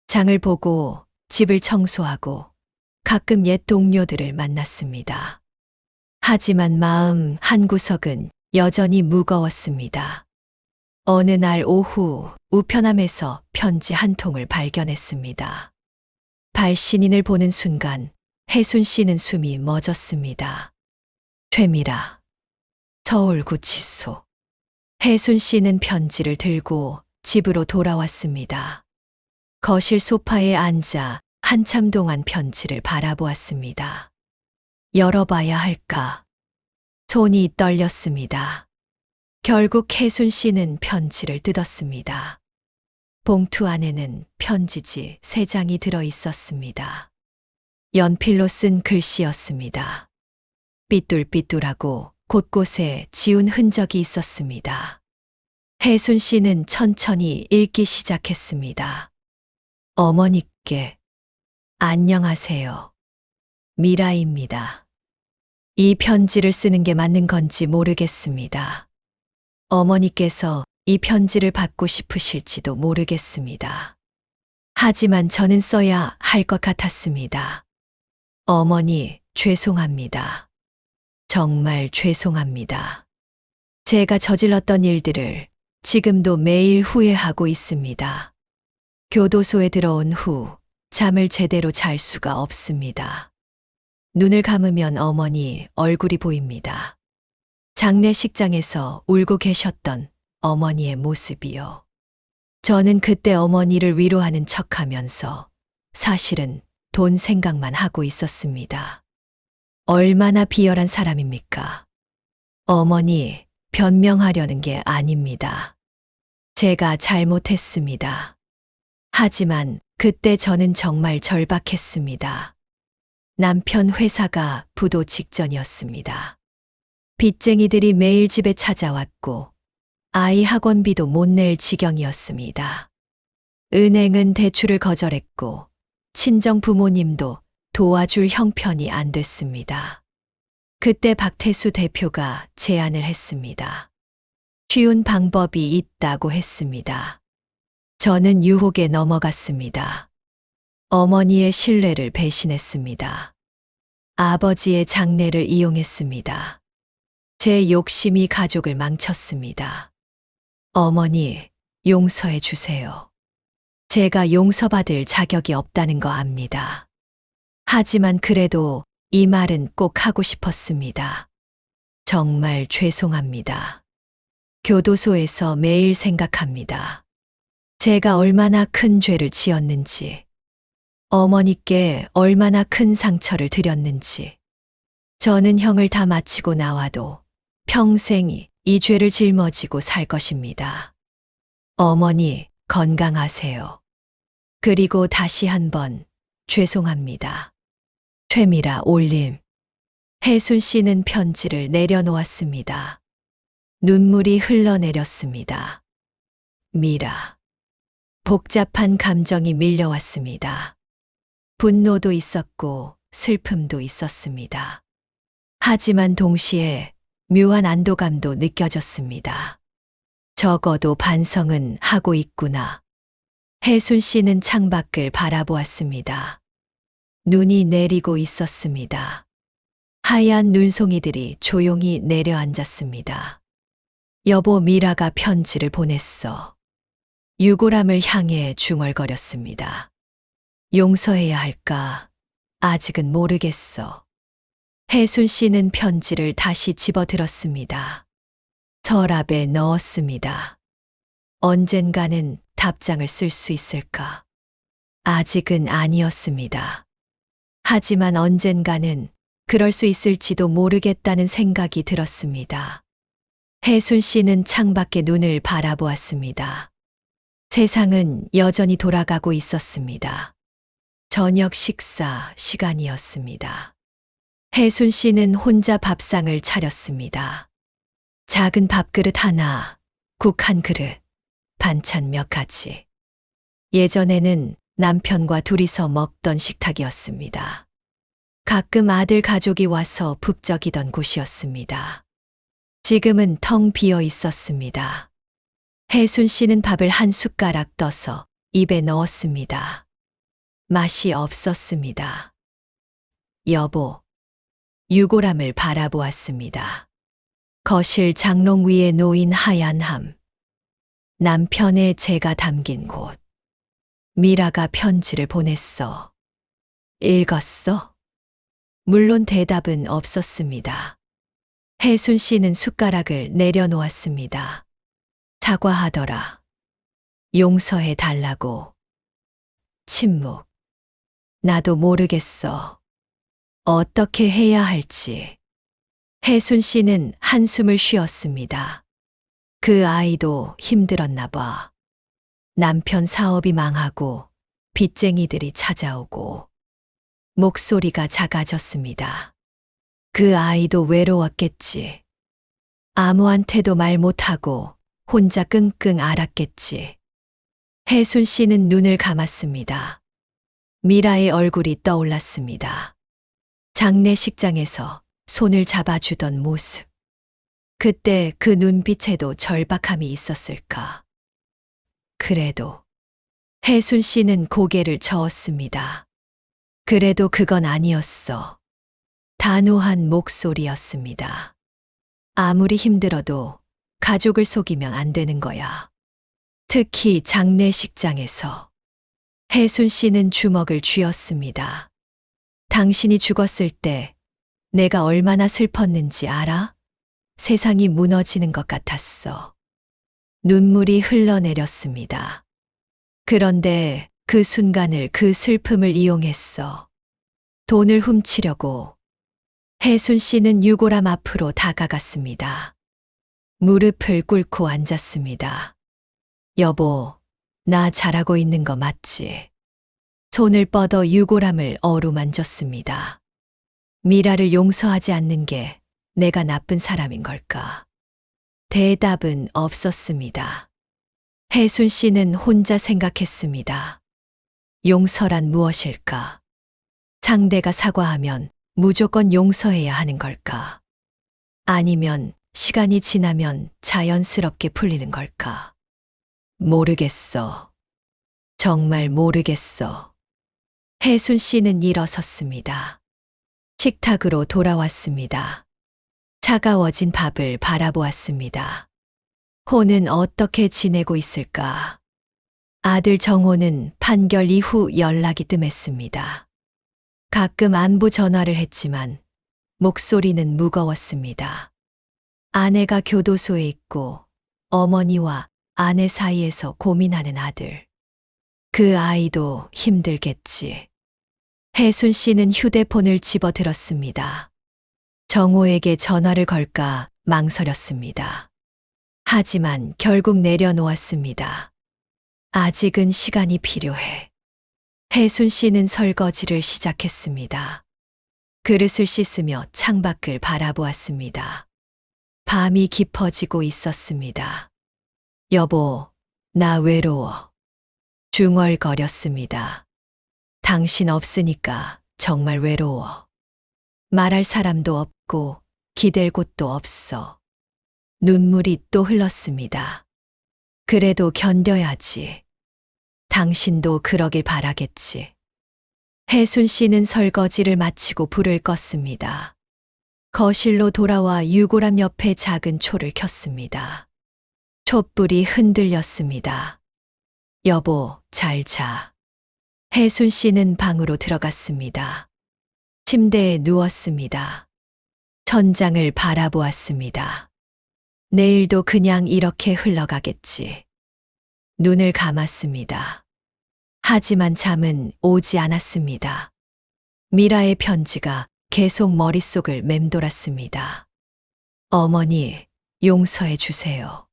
장을 보고 집을 청소하고 가끔 옛 동료들을 만났습니다. 하지만 마음 한구석은 여전히 무거웠습니다. 어느 날 오후 우편함에서 편지 한 통을 발견했습니다. 발신인을 보는 순간 혜순 씨는 숨이 멎었습니다. 최미라, 서울구치소. 혜순 씨는 편지를 들고 집으로 돌아왔습니다. 거실 소파에 앉아 한참 동안 편지를 바라보았습니다. 열어봐야 할까? 손이 떨렸습니다. 결국 혜순 씨는 편지를 뜯었습니다. 봉투 안에는 편지지 3장이 들어 있었습니다. 연필로 쓴 글씨였습니다. 삐뚤삐뚤하고 곳곳에 지운 흔적이 있었습니다. 혜순 씨는 천천히 읽기 시작했습니다. 어머니께 안녕하세요. 미라입니다. 이 편지를 쓰는 게 맞는 건지 모르겠습니다. 어머니께서 이 편지를 받고 싶으실지도 모르겠습니다. 하지만 저는 써야 할 것 같았습니다. 어머니, 죄송합니다. 정말 죄송합니다. 제가 저질렀던 일들을 지금도 매일 후회하고 있습니다. 교도소에 들어온 후 잠을 제대로 잘 수가 없습니다. 눈을 감으면 어머니 얼굴이 보입니다. 장례식장에서 울고 계셨던 어머니의 모습이요. 저는 그때 어머니를 위로하는 척하면서 사실은 돈 생각만 하고 있었습니다. 얼마나 비열한 사람입니까? 어머니, 변명하려는 게 아닙니다. 제가 잘못했습니다. 하지만 그때 저는 정말 절박했습니다. 남편 회사가 부도 직전이었습니다. 빚쟁이들이 매일 집에 찾아왔고 아이 학원비도 못 낼 지경이었습니다. 은행은 대출을 거절했고 친정 부모님도 도와줄 형편이 안 됐습니다. 그때 박태수 대표가 제안을 했습니다. 쉬운 방법이 있다고 했습니다. 저는 유혹에 넘어갔습니다. 어머니의 신뢰를 배신했습니다. 아버지의 장례를 이용했습니다. 제 욕심이 가족을 망쳤습니다. 어머니, 용서해 주세요. 제가 용서받을 자격이 없다는 거 압니다. 하지만 그래도 이 말은 꼭 하고 싶었습니다. 정말 죄송합니다. 교도소에서 매일 생각합니다. 제가 얼마나 큰 죄를 지었는지, 어머니께 얼마나 큰 상처를 드렸는지. 저는 형을 다 마치고 나와도 평생 이 죄를 짊어지고 살 것입니다. 어머니, 건강하세요. 그리고 다시 한번 죄송합니다. 최미라 올림. 혜순 씨는 편지를 내려놓았습니다. 눈물이 흘러내렸습니다. 미라. 복잡한 감정이 밀려왔습니다. 분노도 있었고 슬픔도 있었습니다. 하지만 동시에 묘한 안도감도 느껴졌습니다. 적어도 반성은 하고 있구나. 혜순 씨는 창밖을 바라보았습니다. 눈이 내리고 있었습니다. 하얀 눈송이들이 조용히 내려앉았습니다. 여보, 미라가 편지를 보냈어. 유골함을 향해 중얼거렸습니다. 용서해야 할까? 아직은 모르겠어. 혜순 씨는 편지를 다시 집어들었습니다. 서랍에 넣었습니다. 언젠가는 답장을 쓸 수 있을까? 아직은 아니었습니다. 하지만 언젠가는 그럴 수 있을지도 모르겠다는 생각이 들었습니다. 혜순 씨는 창밖에 눈을 바라보았습니다. 세상은 여전히 돌아가고 있었습니다. 저녁 식사 시간이었습니다. 혜순 씨는 혼자 밥상을 차렸습니다. 작은 밥그릇 하나, 국 한 그릇, 반찬 몇 가지. 예전에는 남편과 둘이서 먹던 식탁이었습니다. 가끔 아들 가족이 와서 북적이던 곳이었습니다. 지금은 텅 비어 있었습니다. 혜순 씨는 밥을 한 숟가락 떠서 입에 넣었습니다. 맛이 없었습니다. 여보, 유골함을 바라보았습니다. 거실 장롱 위에 놓인 하얀 함. 남편의 재가 담긴 곳. 미라가 편지를 보냈어. 읽었어? 물론 대답은 없었습니다. 혜순 씨는 숟가락을 내려놓았습니다. 사과하더라. 용서해 달라고. 침묵. 나도 모르겠어. 어떻게 해야 할지. 혜순 씨는 한숨을 쉬었습니다. 그 아이도 힘들었나 봐. 남편 사업이 망하고 빚쟁이들이 찾아오고 목소리가 작아졌습니다. 그 아이도 외로웠겠지. 아무한테도 말 못하고 혼자 끙끙 앓았겠지. 혜순 씨는 눈을 감았습니다. 미라의 얼굴이 떠올랐습니다. 장례식장에서 손을 잡아주던 모습. 그때 그 눈빛에도 절박함이 있었을까? 그래도 혜순 씨는 고개를 저었습니다. 그래도 그건 아니었어. 단호한 목소리였습니다. 아무리 힘들어도 가족을 속이면 안 되는 거야. 특히 장례식장에서. 혜순 씨는 주먹을 쥐었습니다. 당신이 죽었을 때 내가 얼마나 슬펐는지 알아? 세상이 무너지는 것 같았어. 눈물이 흘러내렸습니다. 그런데 그 순간을, 그 슬픔을 이용했어. 돈을 훔치려고. 혜순 씨는 유골함 앞으로 다가갔습니다. 무릎을 꿇고 앉았습니다. 여보, 나 잘하고 있는 거 맞지? 손을 뻗어 유골함을 어루만졌습니다. 미라를 용서하지 않는 게 내가 나쁜 사람인 걸까? 대답은 없었습니다. 혜순 씨는 혼자 생각했습니다. 용서란 무엇일까? 상대가 사과하면 무조건 용서해야 하는 걸까? 아니면 시간이 지나면 자연스럽게 풀리는 걸까? 모르겠어. 정말 모르겠어. 혜순 씨는 일어섰습니다. 식탁으로 돌아왔습니다. 차가워진 밥을 바라보았습니다. 호는 어떻게 지내고 있을까? 아들 정호는 판결 이후 연락이 뜸했습니다. 가끔 안부 전화를 했지만 목소리는 무거웠습니다. 아내가 교도소에 있고 어머니와 아내 사이에서 고민하는 아들. 그 아이도 힘들겠지. 혜순 씨는 휴대폰을 집어들었습니다. 정호에게 전화를 걸까 망설였습니다. 하지만 결국 내려놓았습니다. 아직은 시간이 필요해. 혜순 씨는 설거지를 시작했습니다. 그릇을 씻으며 창밖을 바라보았습니다. 밤이 깊어지고 있었습니다. 여보, 나 외로워. 중얼거렸습니다. 당신 없으니까 정말 외로워. 말할 사람도 없고 기댈 곳도 없어. 눈물이 또 흘렀습니다. 그래도 견뎌야지. 당신도 그러길 바라겠지. 혜순 씨는 설거지를 마치고 불을 껐습니다. 거실로 돌아와 유골함 옆에 작은 초를 켰습니다. 촛불이 흔들렸습니다. 여보, 잘 자. 혜순 씨는 방으로 들어갔습니다. 침대에 누웠습니다. 천장을 바라보았습니다. 내일도 그냥 이렇게 흘러가겠지. 눈을 감았습니다. 하지만 잠은 오지 않았습니다. 미라의 편지가 계속 머릿속을 맴돌았습니다. 어머니, 용서해 주세요.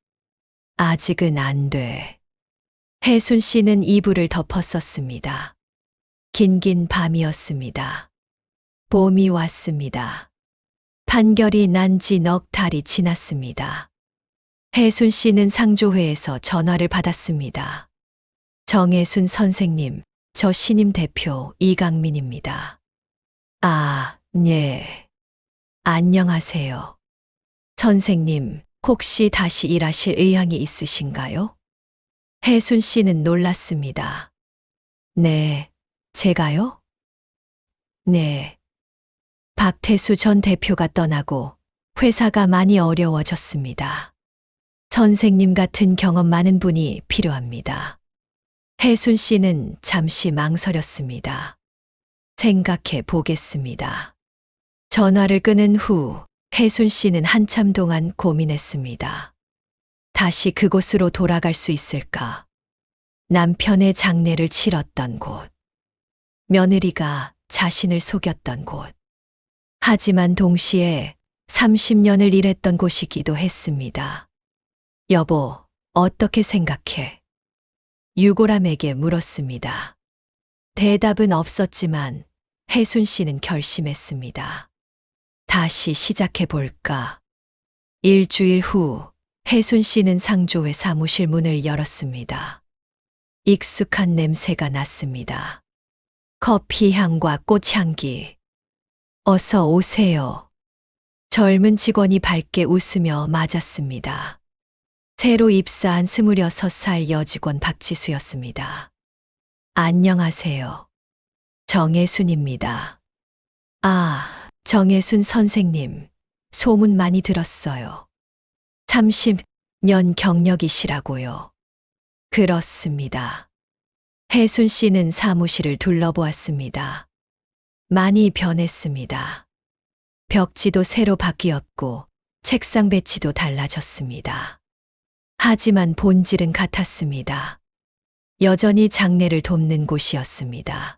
아직은 안 돼. 혜순 씨는 이불을 덮었었습니다. 긴긴 밤이었습니다. 봄이 왔습니다. 판결이 난 지 넉 달이 지났습니다. 혜순 씨는 상조회에서 전화를 받았습니다. 정혜순 선생님, 저 신임 대표 이강민입니다. 아, 네. 안녕하세요. 선생님, 혹시 다시 일하실 의향이 있으신가요? 혜순 씨는 놀랐습니다. 네, 제가요? 네. 박태수 전 대표가 떠나고 회사가 많이 어려워졌습니다. 선생님 같은 경험 많은 분이 필요합니다. 혜순 씨는 잠시 망설였습니다. 생각해 보겠습니다. 전화를 끊은 후 혜순 씨는 한참 동안 고민했습니다. 다시 그곳으로 돌아갈 수 있을까? 남편의 장례를 치렀던 곳. 며느리가 자신을 속였던 곳. 하지만 동시에 30년을 일했던 곳이기도 했습니다. 여보, 어떻게 생각해? 유골함에게 물었습니다. 대답은 없었지만 혜순 씨는 결심했습니다. 다시 시작해 볼까? 일주일 후 혜순 씨는 상조회 사무실 문을 열었습니다. 익숙한 냄새가 났습니다. 커피 향과 꽃향기. 어서 오세요. 젊은 직원이 밝게 웃으며 맞았습니다. 새로 입사한 26살 여직원 박지수였습니다. 안녕하세요. 정혜순입니다. 아, 정혜순 선생님, 소문 많이 들었어요. 30년 경력이시라고요. 그렇습니다. 혜순 씨는 사무실을 둘러보았습니다. 많이 변했습니다. 벽지도 새로 바뀌었고 책상 배치도 달라졌습니다. 하지만 본질은 같았습니다. 여전히 장례를 돕는 곳이었습니다.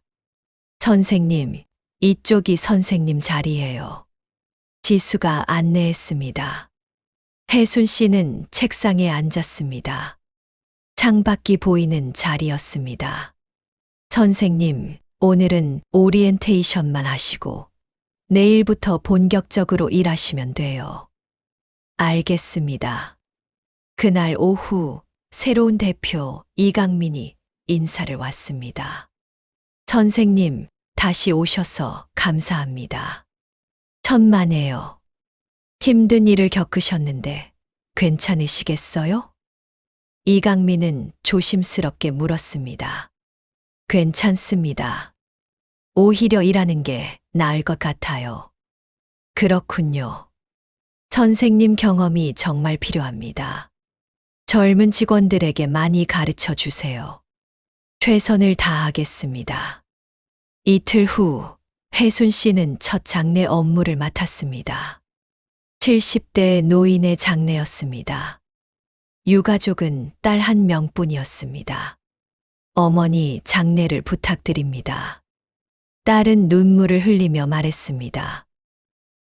선생님, 이쪽이 선생님 자리예요. 지수가 안내했습니다. 혜순 씨는 책상에 앉았습니다. 창밖이 보이는 자리였습니다. 선생님, 오늘은 오리엔테이션만 하시고 내일부터 본격적으로 일하시면 돼요. 알겠습니다. 그날 오후 새로운 대표 이강민이 인사를 왔습니다. 선생님, 다시 오셔서 감사합니다. 천만에요. 힘든 일을 겪으셨는데 괜찮으시겠어요? 이강민은 조심스럽게 물었습니다. 괜찮습니다. 오히려 일하는 게 나을 것 같아요. 그렇군요. 선생님 경험이 정말 필요합니다. 젊은 직원들에게 많이 가르쳐 주세요. 최선을 다하겠습니다. 이틀 후 혜순 씨는 첫 장례 업무를 맡았습니다. 70대 노인의 장례였습니다. 유가족은 딸 한 명뿐이었습니다. 어머니, 장례를 부탁드립니다. 딸은 눈물을 흘리며 말했습니다.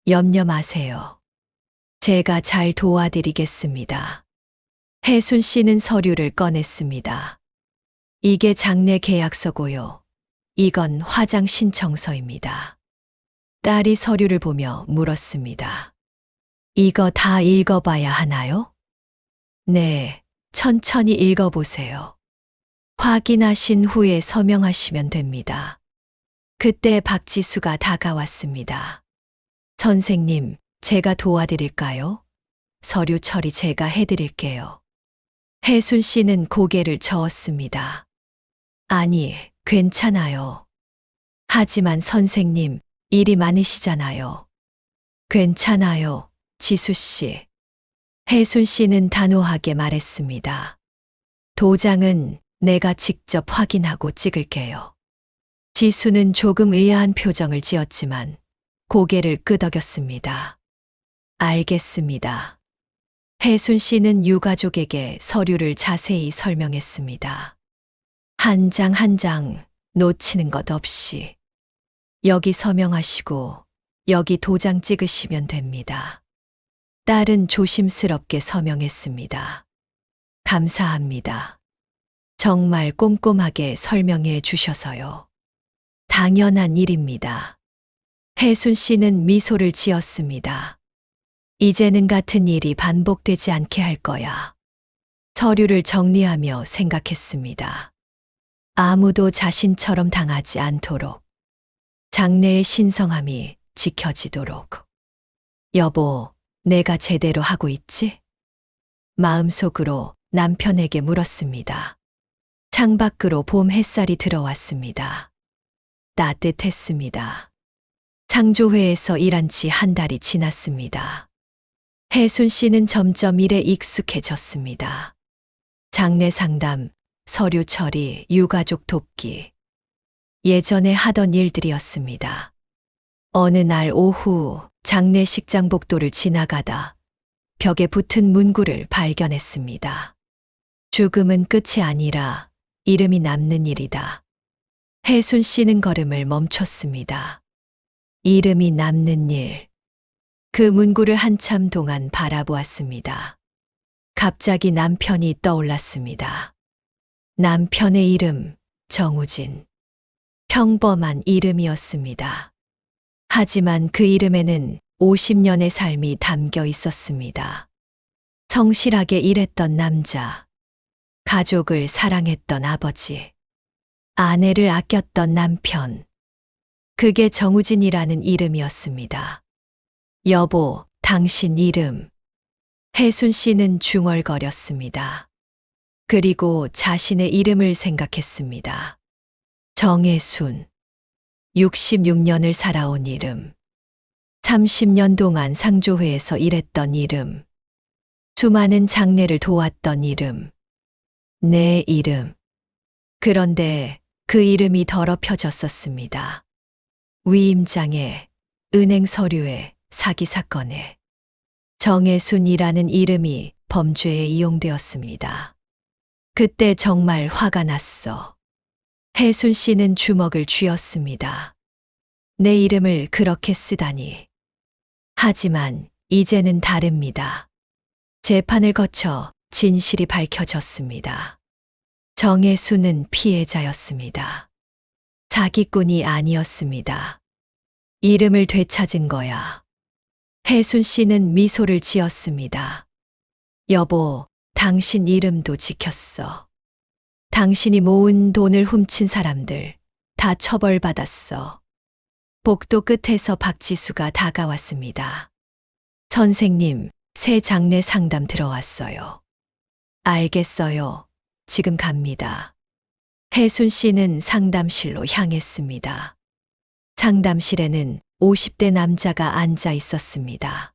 염려 마세요. 제가 잘 도와드리겠습니다. 혜순 씨는 서류를 꺼냈습니다. 이게 장례 계약서고요. 이건 화장 신청서입니다. 딸이 서류를 보며 물었습니다. 이거 다 읽어봐야 하나요? 네, 천천히 읽어보세요. 확인하신 후에 서명하시면 됩니다. 그때 박지수가 다가왔습니다. 선생님, 제가 도와드릴까요? 서류 처리 제가 해드릴게요. 혜순 씨는 고개를 저었습니다. 아니, 괜찮아요. 하지만 선생님, 일이 많으시잖아요. 괜찮아요, 지수 씨. 혜순 씨는 단호하게 말했습니다. 도장은 내가 직접 확인하고 찍을게요. 지수는 조금 의아한 표정을 지었지만 고개를 끄덕였습니다. 알겠습니다. 혜순 씨는 유가족에게 서류를 자세히 설명했습니다. 한 장 한 장 놓치는 것 없이. 여기 서명하시고 여기 도장 찍으시면 됩니다. 딸은 조심스럽게 서명했습니다. 감사합니다. 정말 꼼꼼하게 설명해 주셔서요. 당연한 일입니다. 혜순 씨는 미소를 지었습니다. 이제는 같은 일이 반복되지 않게 할 거야. 서류를 정리하며 생각했습니다. 아무도 자신처럼 당하지 않도록. 장래의 신성함이 지켜지도록. 여보, 내가 제대로 하고 있지? 마음속으로 남편에게 물었습니다. 창밖으로 봄 햇살이 들어왔습니다. 따뜻했습니다. 상조회에서 일한 지 한 달이 지났습니다. 혜순 씨는 점점 일에 익숙해졌습니다. 장례 상담, 서류 처리, 유가족 돕기. 예전에 하던 일들이었습니다. 어느 날 오후 장례식장 복도를 지나가다 벽에 붙은 문구를 발견했습니다. 죽음은 끝이 아니라 이름이 남는 일이다. 혜순 씨는 걸음을 멈췄습니다. 이름이 남는 일. 그 문구를 한참 동안 바라보았습니다. 갑자기 남편이 떠올랐습니다. 남편의 이름, 정우진. 평범한 이름이었습니다. 하지만 그 이름에는 50년의 삶이 담겨 있었습니다. 성실하게 일했던 남자, 가족을 사랑했던 아버지, 아내를 아꼈던 남편. 그게 정우진이라는 이름이었습니다. 여보, 당신 이름. 혜순 씨는 중얼거렸습니다. 그리고 자신의 이름을 생각했습니다. 정혜순. 66년을 살아온 이름. 30년 동안 상조회에서 일했던 이름. 수많은 장례를 도왔던 이름. 내 이름. 그런데 그 이름이 더럽혀졌었습니다. 위임장에, 은행 서류에, 사기 사건에. 정혜순이라는 이름이 범죄에 이용되었습니다. 그때 정말 화가 났어. 혜순 씨는 주먹을 쥐었습니다. 내 이름을 그렇게 쓰다니. 하지만 이제는 다릅니다. 재판을 거쳐 진실이 밝혀졌습니다. 정혜순은 피해자였습니다. 사기꾼이 아니었습니다. 이름을 되찾은 거야. 혜순 씨는 미소를 지었습니다. 여보, 당신 이름도 지켰어. 당신이 모은 돈을 훔친 사람들 다 처벌받았어. 복도 끝에서 박지수가 다가왔습니다. 선생님, 새 장례 상담 들어왔어요. 알겠어요. 지금 갑니다. 혜순 씨는 상담실로 향했습니다. 상담실에는 50대 남자가 앉아 있었습니다.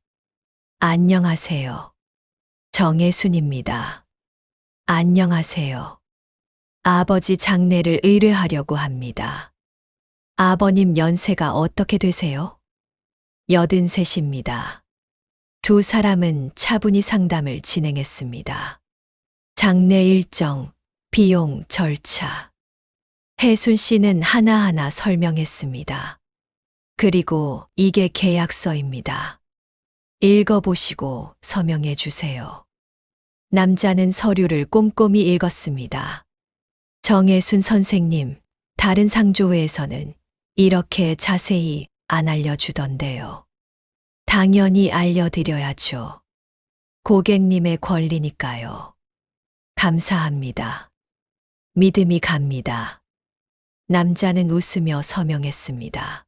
안녕하세요. 정혜순입니다. 안녕하세요. 아버지 장례를 의뢰하려고 합니다. 아버님 연세가 어떻게 되세요? 83입니다. 두 사람은 차분히 상담을 진행했습니다. 장례 일정, 비용, 절차. 혜순 씨는 하나하나 설명했습니다. 그리고 이게 계약서입니다. 읽어보시고 서명해 주세요. 남자는 서류를 꼼꼼히 읽었습니다. 정혜순 선생님, 다른 상조회에서는 이렇게 자세히 안 알려주던데요. 당연히 알려드려야죠. 고객님의 권리니까요. 감사합니다. 믿음이 갑니다. 남자는 웃으며 서명했습니다.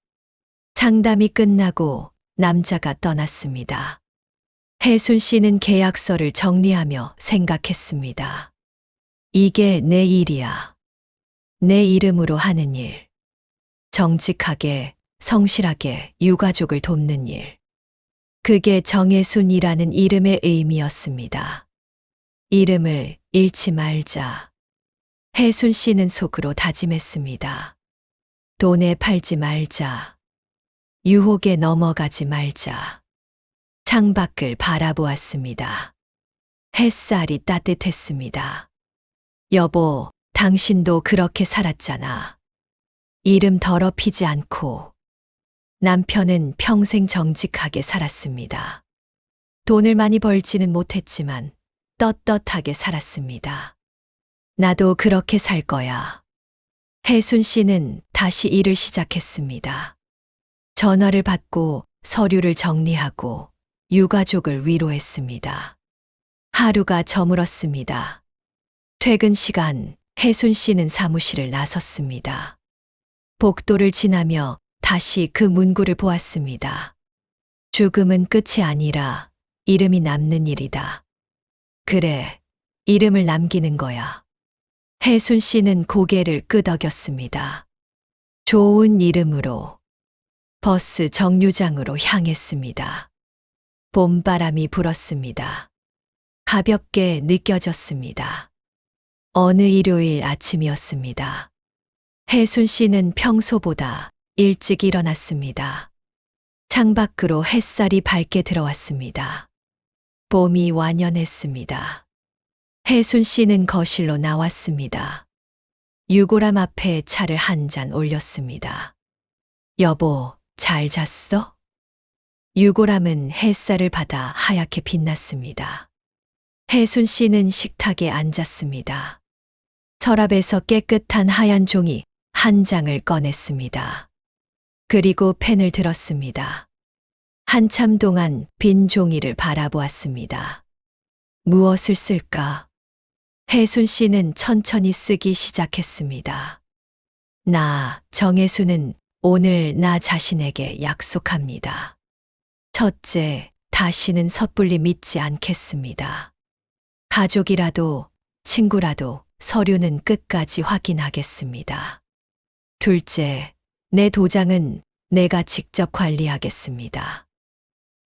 상담이 끝나고 남자가 떠났습니다. 혜순 씨는 계약서를 정리하며 생각했습니다. 이게 내 일이야. 내 이름으로 하는 일. 정직하게, 성실하게 유가족을 돕는 일. 그게 정혜순이라는 이름의 의미였습니다. 이름을 잃지 말자. 혜순 씨는 속으로 다짐했습니다. 돈에 팔지 말자. 유혹에 넘어가지 말자. 창밖을 바라보았습니다. 햇살이 따뜻했습니다. 여보, 당신도 그렇게 살았잖아. 이름 더럽히지 않고. 남편은 평생 정직하게 살았습니다. 돈을 많이 벌지는 못했지만 떳떳하게 살았습니다. 나도 그렇게 살 거야. 혜순 씨는 다시 일을 시작했습니다. 전화를 받고 서류를 정리하고 유가족을 위로했습니다. 하루가 저물었습니다. 퇴근 시간, 혜순 씨는 사무실을 나섰습니다. 복도를 지나며 다시 그 문구를 보았습니다. 죽음은 끝이 아니라 이름이 남는 일이다. 그래, 이름을 남기는 거야. 혜순 씨는 고개를 끄덕였습니다. 좋은 이름으로. 버스 정류장으로 향했습니다. 봄바람이 불었습니다. 가볍게 느껴졌습니다. 어느 일요일 아침이었습니다. 혜순 씨는 평소보다 일찍 일어났습니다. 창밖으로 햇살이 밝게 들어왔습니다. 봄이 완연했습니다. 혜순 씨는 거실로 나왔습니다. 유골함 앞에 차를 한 잔 올렸습니다. 여보, 잘 잤어? 유골함은 햇살을 받아 하얗게 빛났습니다. 혜순 씨는 식탁에 앉았습니다. 서랍에서 깨끗한 하얀 종이 한 장을 꺼냈습니다. 그리고 펜을 들었습니다. 한참 동안 빈 종이를 바라보았습니다. 무엇을 쓸까? 혜순 씨는 천천히 쓰기 시작했습니다. 나, 정혜순은 오늘 나 자신에게 약속합니다. 첫째, 다시는 섣불리 믿지 않겠습니다. 가족이라도, 친구라도 서류는 끝까지 확인하겠습니다. 둘째, 내 도장은 내가 직접 관리하겠습니다.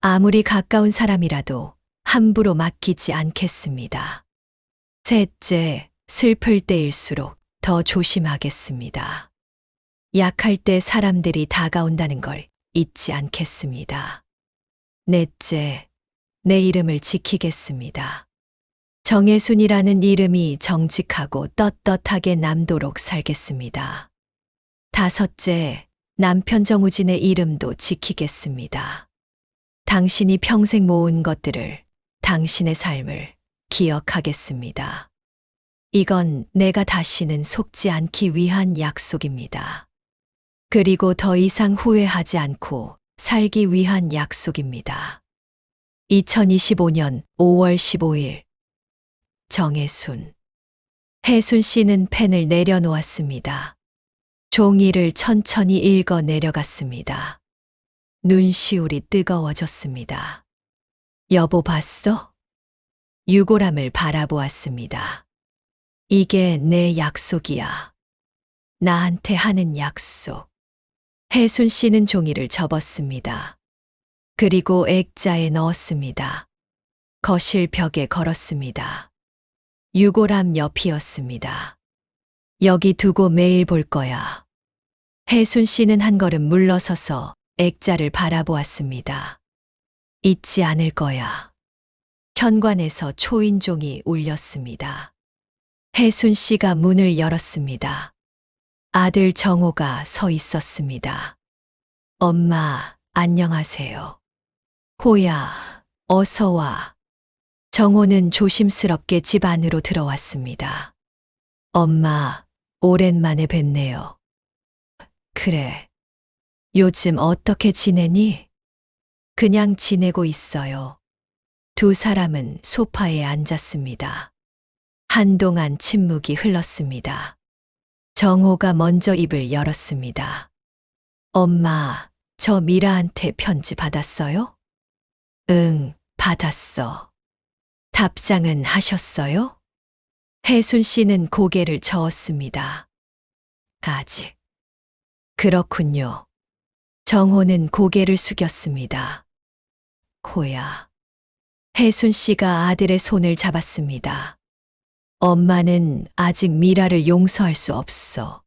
아무리 가까운 사람이라도 함부로 맡기지 않겠습니다. 셋째, 슬플 때일수록 더 조심하겠습니다. 약할 때 사람들이 다가온다는 걸 잊지 않겠습니다. 넷째, 내 이름을 지키겠습니다. 정혜순이라는 이름이 정직하고 떳떳하게 남도록 살겠습니다. 다섯째, 남편 정우진의 이름도 지키겠습니다. 당신이 평생 모은 것들을, 당신의 삶을 기억하겠습니다. 이건 내가 다시는 속지 않기 위한 약속입니다. 그리고 더 이상 후회하지 않고 살기 위한 약속입니다. 2025년 5월 15일 정혜순. 혜순 씨는 펜을 내려놓았습니다. 종이를 천천히 읽어 내려갔습니다. 눈시울이 뜨거워졌습니다. 여보 봤어? 유골함을 바라보았습니다. 이게 내 약속이야. 나한테 하는 약속. 혜순 씨는 종이를 접었습니다. 그리고 액자에 넣었습니다. 거실 벽에 걸었습니다. 유골함 옆이었습니다. 여기 두고 매일 볼 거야. 혜순 씨는 한 걸음 물러서서 액자를 바라보았습니다. 잊지 않을 거야. 현관에서 초인종이 울렸습니다. 혜순 씨가 문을 열었습니다. 아들 정호가 서 있었습니다. 엄마, 안녕하세요. 호야, 어서 와. 정호는 조심스럽게 집 안으로 들어왔습니다. 엄마, 오랜만에 뵙네요. 그래. 요즘 어떻게 지내니? 그냥 지내고 있어요. 두 사람은 소파에 앉았습니다. 한동안 침묵이 흘렀습니다. 정호가 먼저 입을 열었습니다. 엄마, 저 미라한테 편지 받았어요? 응, 받았어. 답장은 하셨어요? 혜순 씨는 고개를 저었습니다. 아직. 그렇군요. 정호는 고개를 숙였습니다. 코야. 혜순 씨가 아들의 손을 잡았습니다. 엄마는 아직 미라를 용서할 수 없어.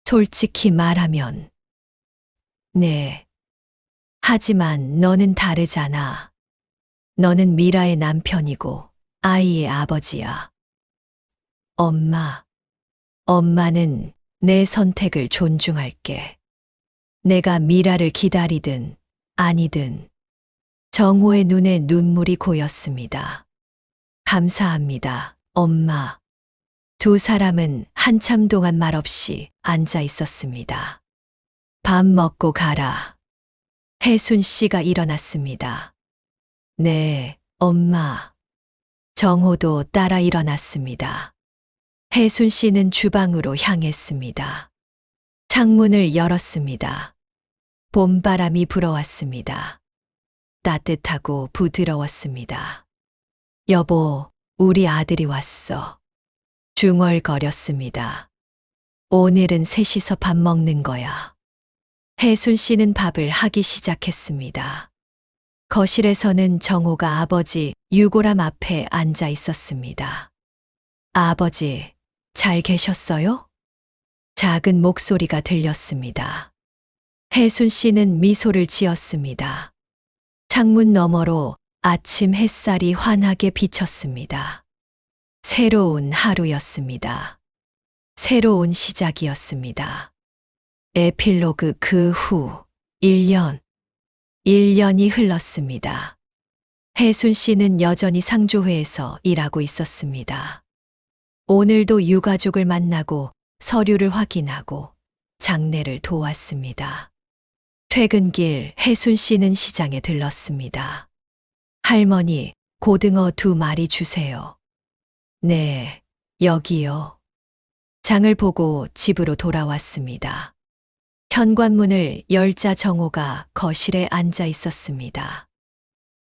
솔직히 말하면. 네. 하지만 너는 다르잖아. 너는 미라의 남편이고 아이의 아버지야. 엄마는 내 선택을 존중할게. 내가 미라를 기다리든 아니든. 정호의 눈에 눈물이 고였습니다. 감사합니다, 엄마. 두 사람은 한참 동안 말없이 앉아 있었습니다. 밥 먹고 가라. 혜순 씨가 일어났습니다. 네, 엄마. 정호도 따라 일어났습니다. 혜순 씨는 주방으로 향했습니다. 창문을 열었습니다. 봄바람이 불어왔습니다. 따뜻하고 부드러웠습니다. 여보, 우리 아들이 왔어. 중얼거렸습니다. 오늘은 셋이서 밥 먹는 거야. 혜순 씨는 밥을 하기 시작했습니다. 거실에서는 정호가 아버지 유골함 앞에 앉아 있었습니다. 아버지, 잘 계셨어요? 작은 목소리가 들렸습니다. 혜순 씨는 미소를 지었습니다. 창문 너머로 아침 햇살이 환하게 비쳤습니다. 새로운 하루였습니다. 새로운 시작이었습니다. 에필로그 그 후 1년이 흘렀습니다. 혜순 씨는 여전히 상조회에서 일하고 있었습니다. 오늘도 유가족을 만나고 서류를 확인하고 장례를 도왔습니다. 퇴근길 혜순 씨는 시장에 들렀습니다. 할머니, 고등어 2마리 주세요. 네, 여기요. 장을 보고 집으로 돌아왔습니다. 현관문을 열자 정호가 거실에 앉아 있었습니다.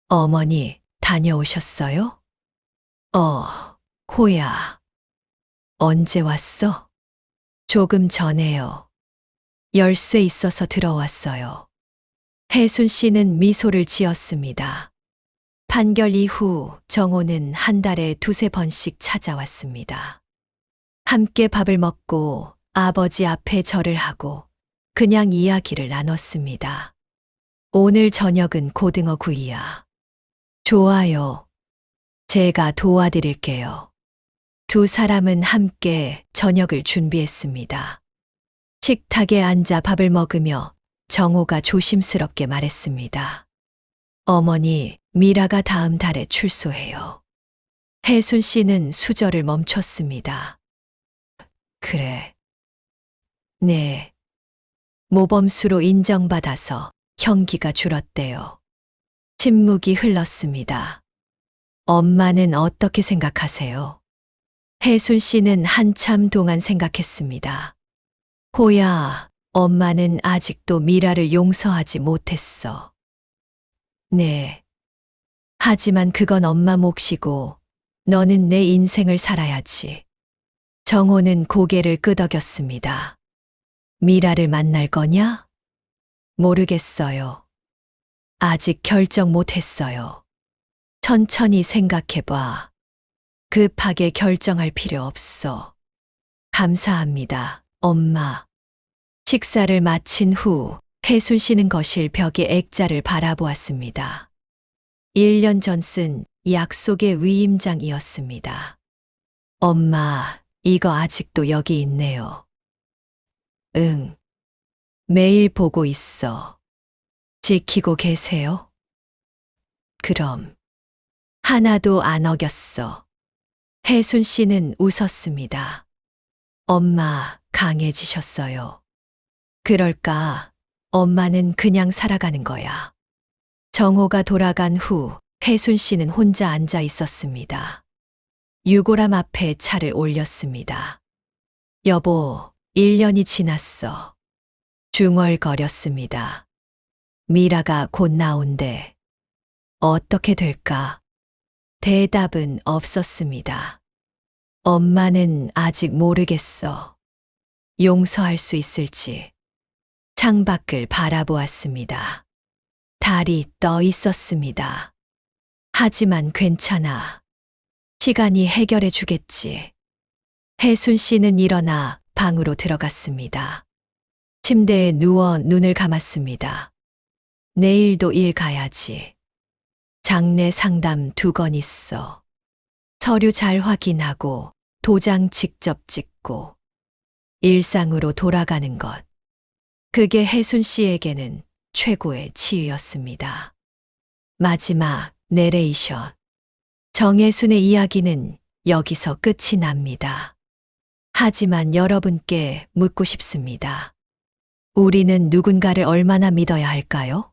어머니, 다녀오셨어요? 호야. 언제 왔어? 조금 전에요. 열쇠 있어서 들어왔어요. 혜순 씨는 미소를 지었습니다. 판결 이후 정호는 한 달에 2~3번씩 찾아왔습니다. 함께 밥을 먹고 아버지 앞에 절을 하고 그냥 이야기를 나눴습니다. 오늘 저녁은 고등어 구이야. 좋아요. 제가 도와드릴게요. 두 사람은 함께 저녁을 준비했습니다. 식탁에 앉아 밥을 먹으며 정호가 조심스럽게 말했습니다. 어머니, 미라가 다음 달에 출소해요. 혜순 씨는 수저를 멈췄습니다. 그래. 네. 모범수로 인정받아서 형기가 줄었대요. 침묵이 흘렀습니다. 엄마는 어떻게 생각하세요? 혜순 씨는 한참 동안 생각했습니다. 호야, 엄마는 아직도 미라를 용서하지 못했어. 네. 하지만 그건 엄마 몫이고 너는 내 인생을 살아야지. 정호는 고개를 끄덕였습니다. 미라를 만날 거냐? 모르겠어요. 아직 결정 못했어요. 천천히 생각해봐. 급하게 결정할 필요 없어. 감사합니다, 엄마. 식사를 마친 후 혜순 씨는 거실 벽에 액자를 바라보았습니다. 1년 전 쓴 약속의 위임장이었습니다. 엄마, 이거 아직도 여기 있네요. 응. 매일 보고 있어. 지키고 계세요? 그럼. 하나도 안 어겼어. 혜순 씨는 웃었습니다. 엄마, 강해지셨어요. 그럴까? 엄마는 그냥 살아가는 거야. 정호가 돌아간 후 혜순 씨는 혼자 앉아 있었습니다. 유골함 앞에 차를 올렸습니다. 여보, 1년이 지났어. 중얼거렸습니다. 미라가 곧 나온대. 어떻게 될까? 대답은 없었습니다. 엄마는 아직 모르겠어. 용서할 수 있을지. 창밖을 바라보았습니다. 달이 떠 있었습니다. 하지만 괜찮아. 시간이 해결해 주겠지. 혜순 씨는 일어나 방으로 들어갔습니다. 침대에 누워 눈을 감았습니다. 내일도 일 가야지. 장례 상담 2건 있어. 서류 잘 확인하고 도장 직접 찍고 일상으로 돌아가는 것. 그게 혜순 씨에게는 최고의 치유였습니다. 마지막 내레이션. 정혜순의 이야기는 여기서 끝이 납니다. 하지만 여러분께 묻고 싶습니다. 우리는 누군가를 얼마나 믿어야 할까요?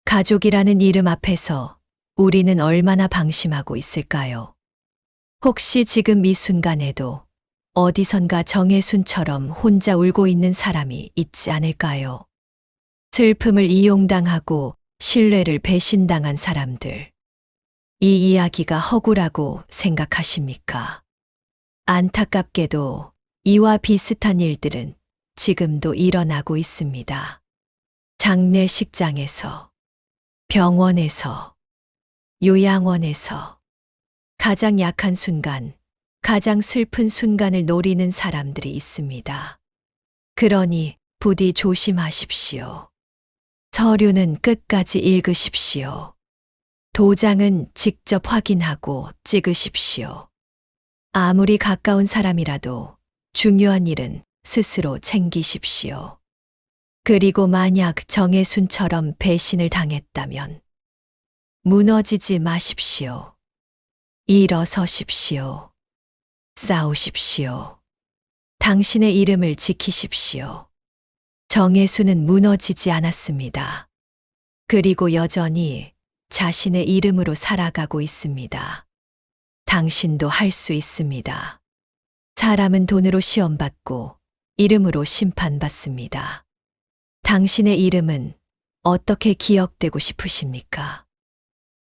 가족이라는 이름 앞에서 우리는 얼마나 방심하고 있을까요? 혹시 지금 이 순간에도 어디선가 정혜순처럼 혼자 울고 있는 사람이 있지 않을까요? 슬픔을 이용당하고 신뢰를 배신당한 사람들. 이 이야기가 허구라고 생각하십니까? 안타깝게도 이와 비슷한 일들은 지금도 일어나고 있습니다. 장례식장에서, 병원에서, 요양원에서 가장 약한 순간, 가장 슬픈 순간을 노리는 사람들이 있습니다. 그러니 부디 조심하십시오. 서류는 끝까지 읽으십시오. 도장은 직접 확인하고 찍으십시오. 아무리 가까운 사람이라도 중요한 일은 스스로 챙기십시오. 그리고 만약 정혜순처럼 배신을 당했다면 무너지지 마십시오. 일어서십시오. 싸우십시오. 당신의 이름을 지키십시오. 정혜순은 무너지지 않았습니다. 그리고 여전히 자신의 이름으로 살아가고 있습니다. 당신도 할 수 있습니다. 사람은 돈으로 시험받고 이름으로 심판받습니다. 당신의 이름은 어떻게 기억되고 싶으십니까?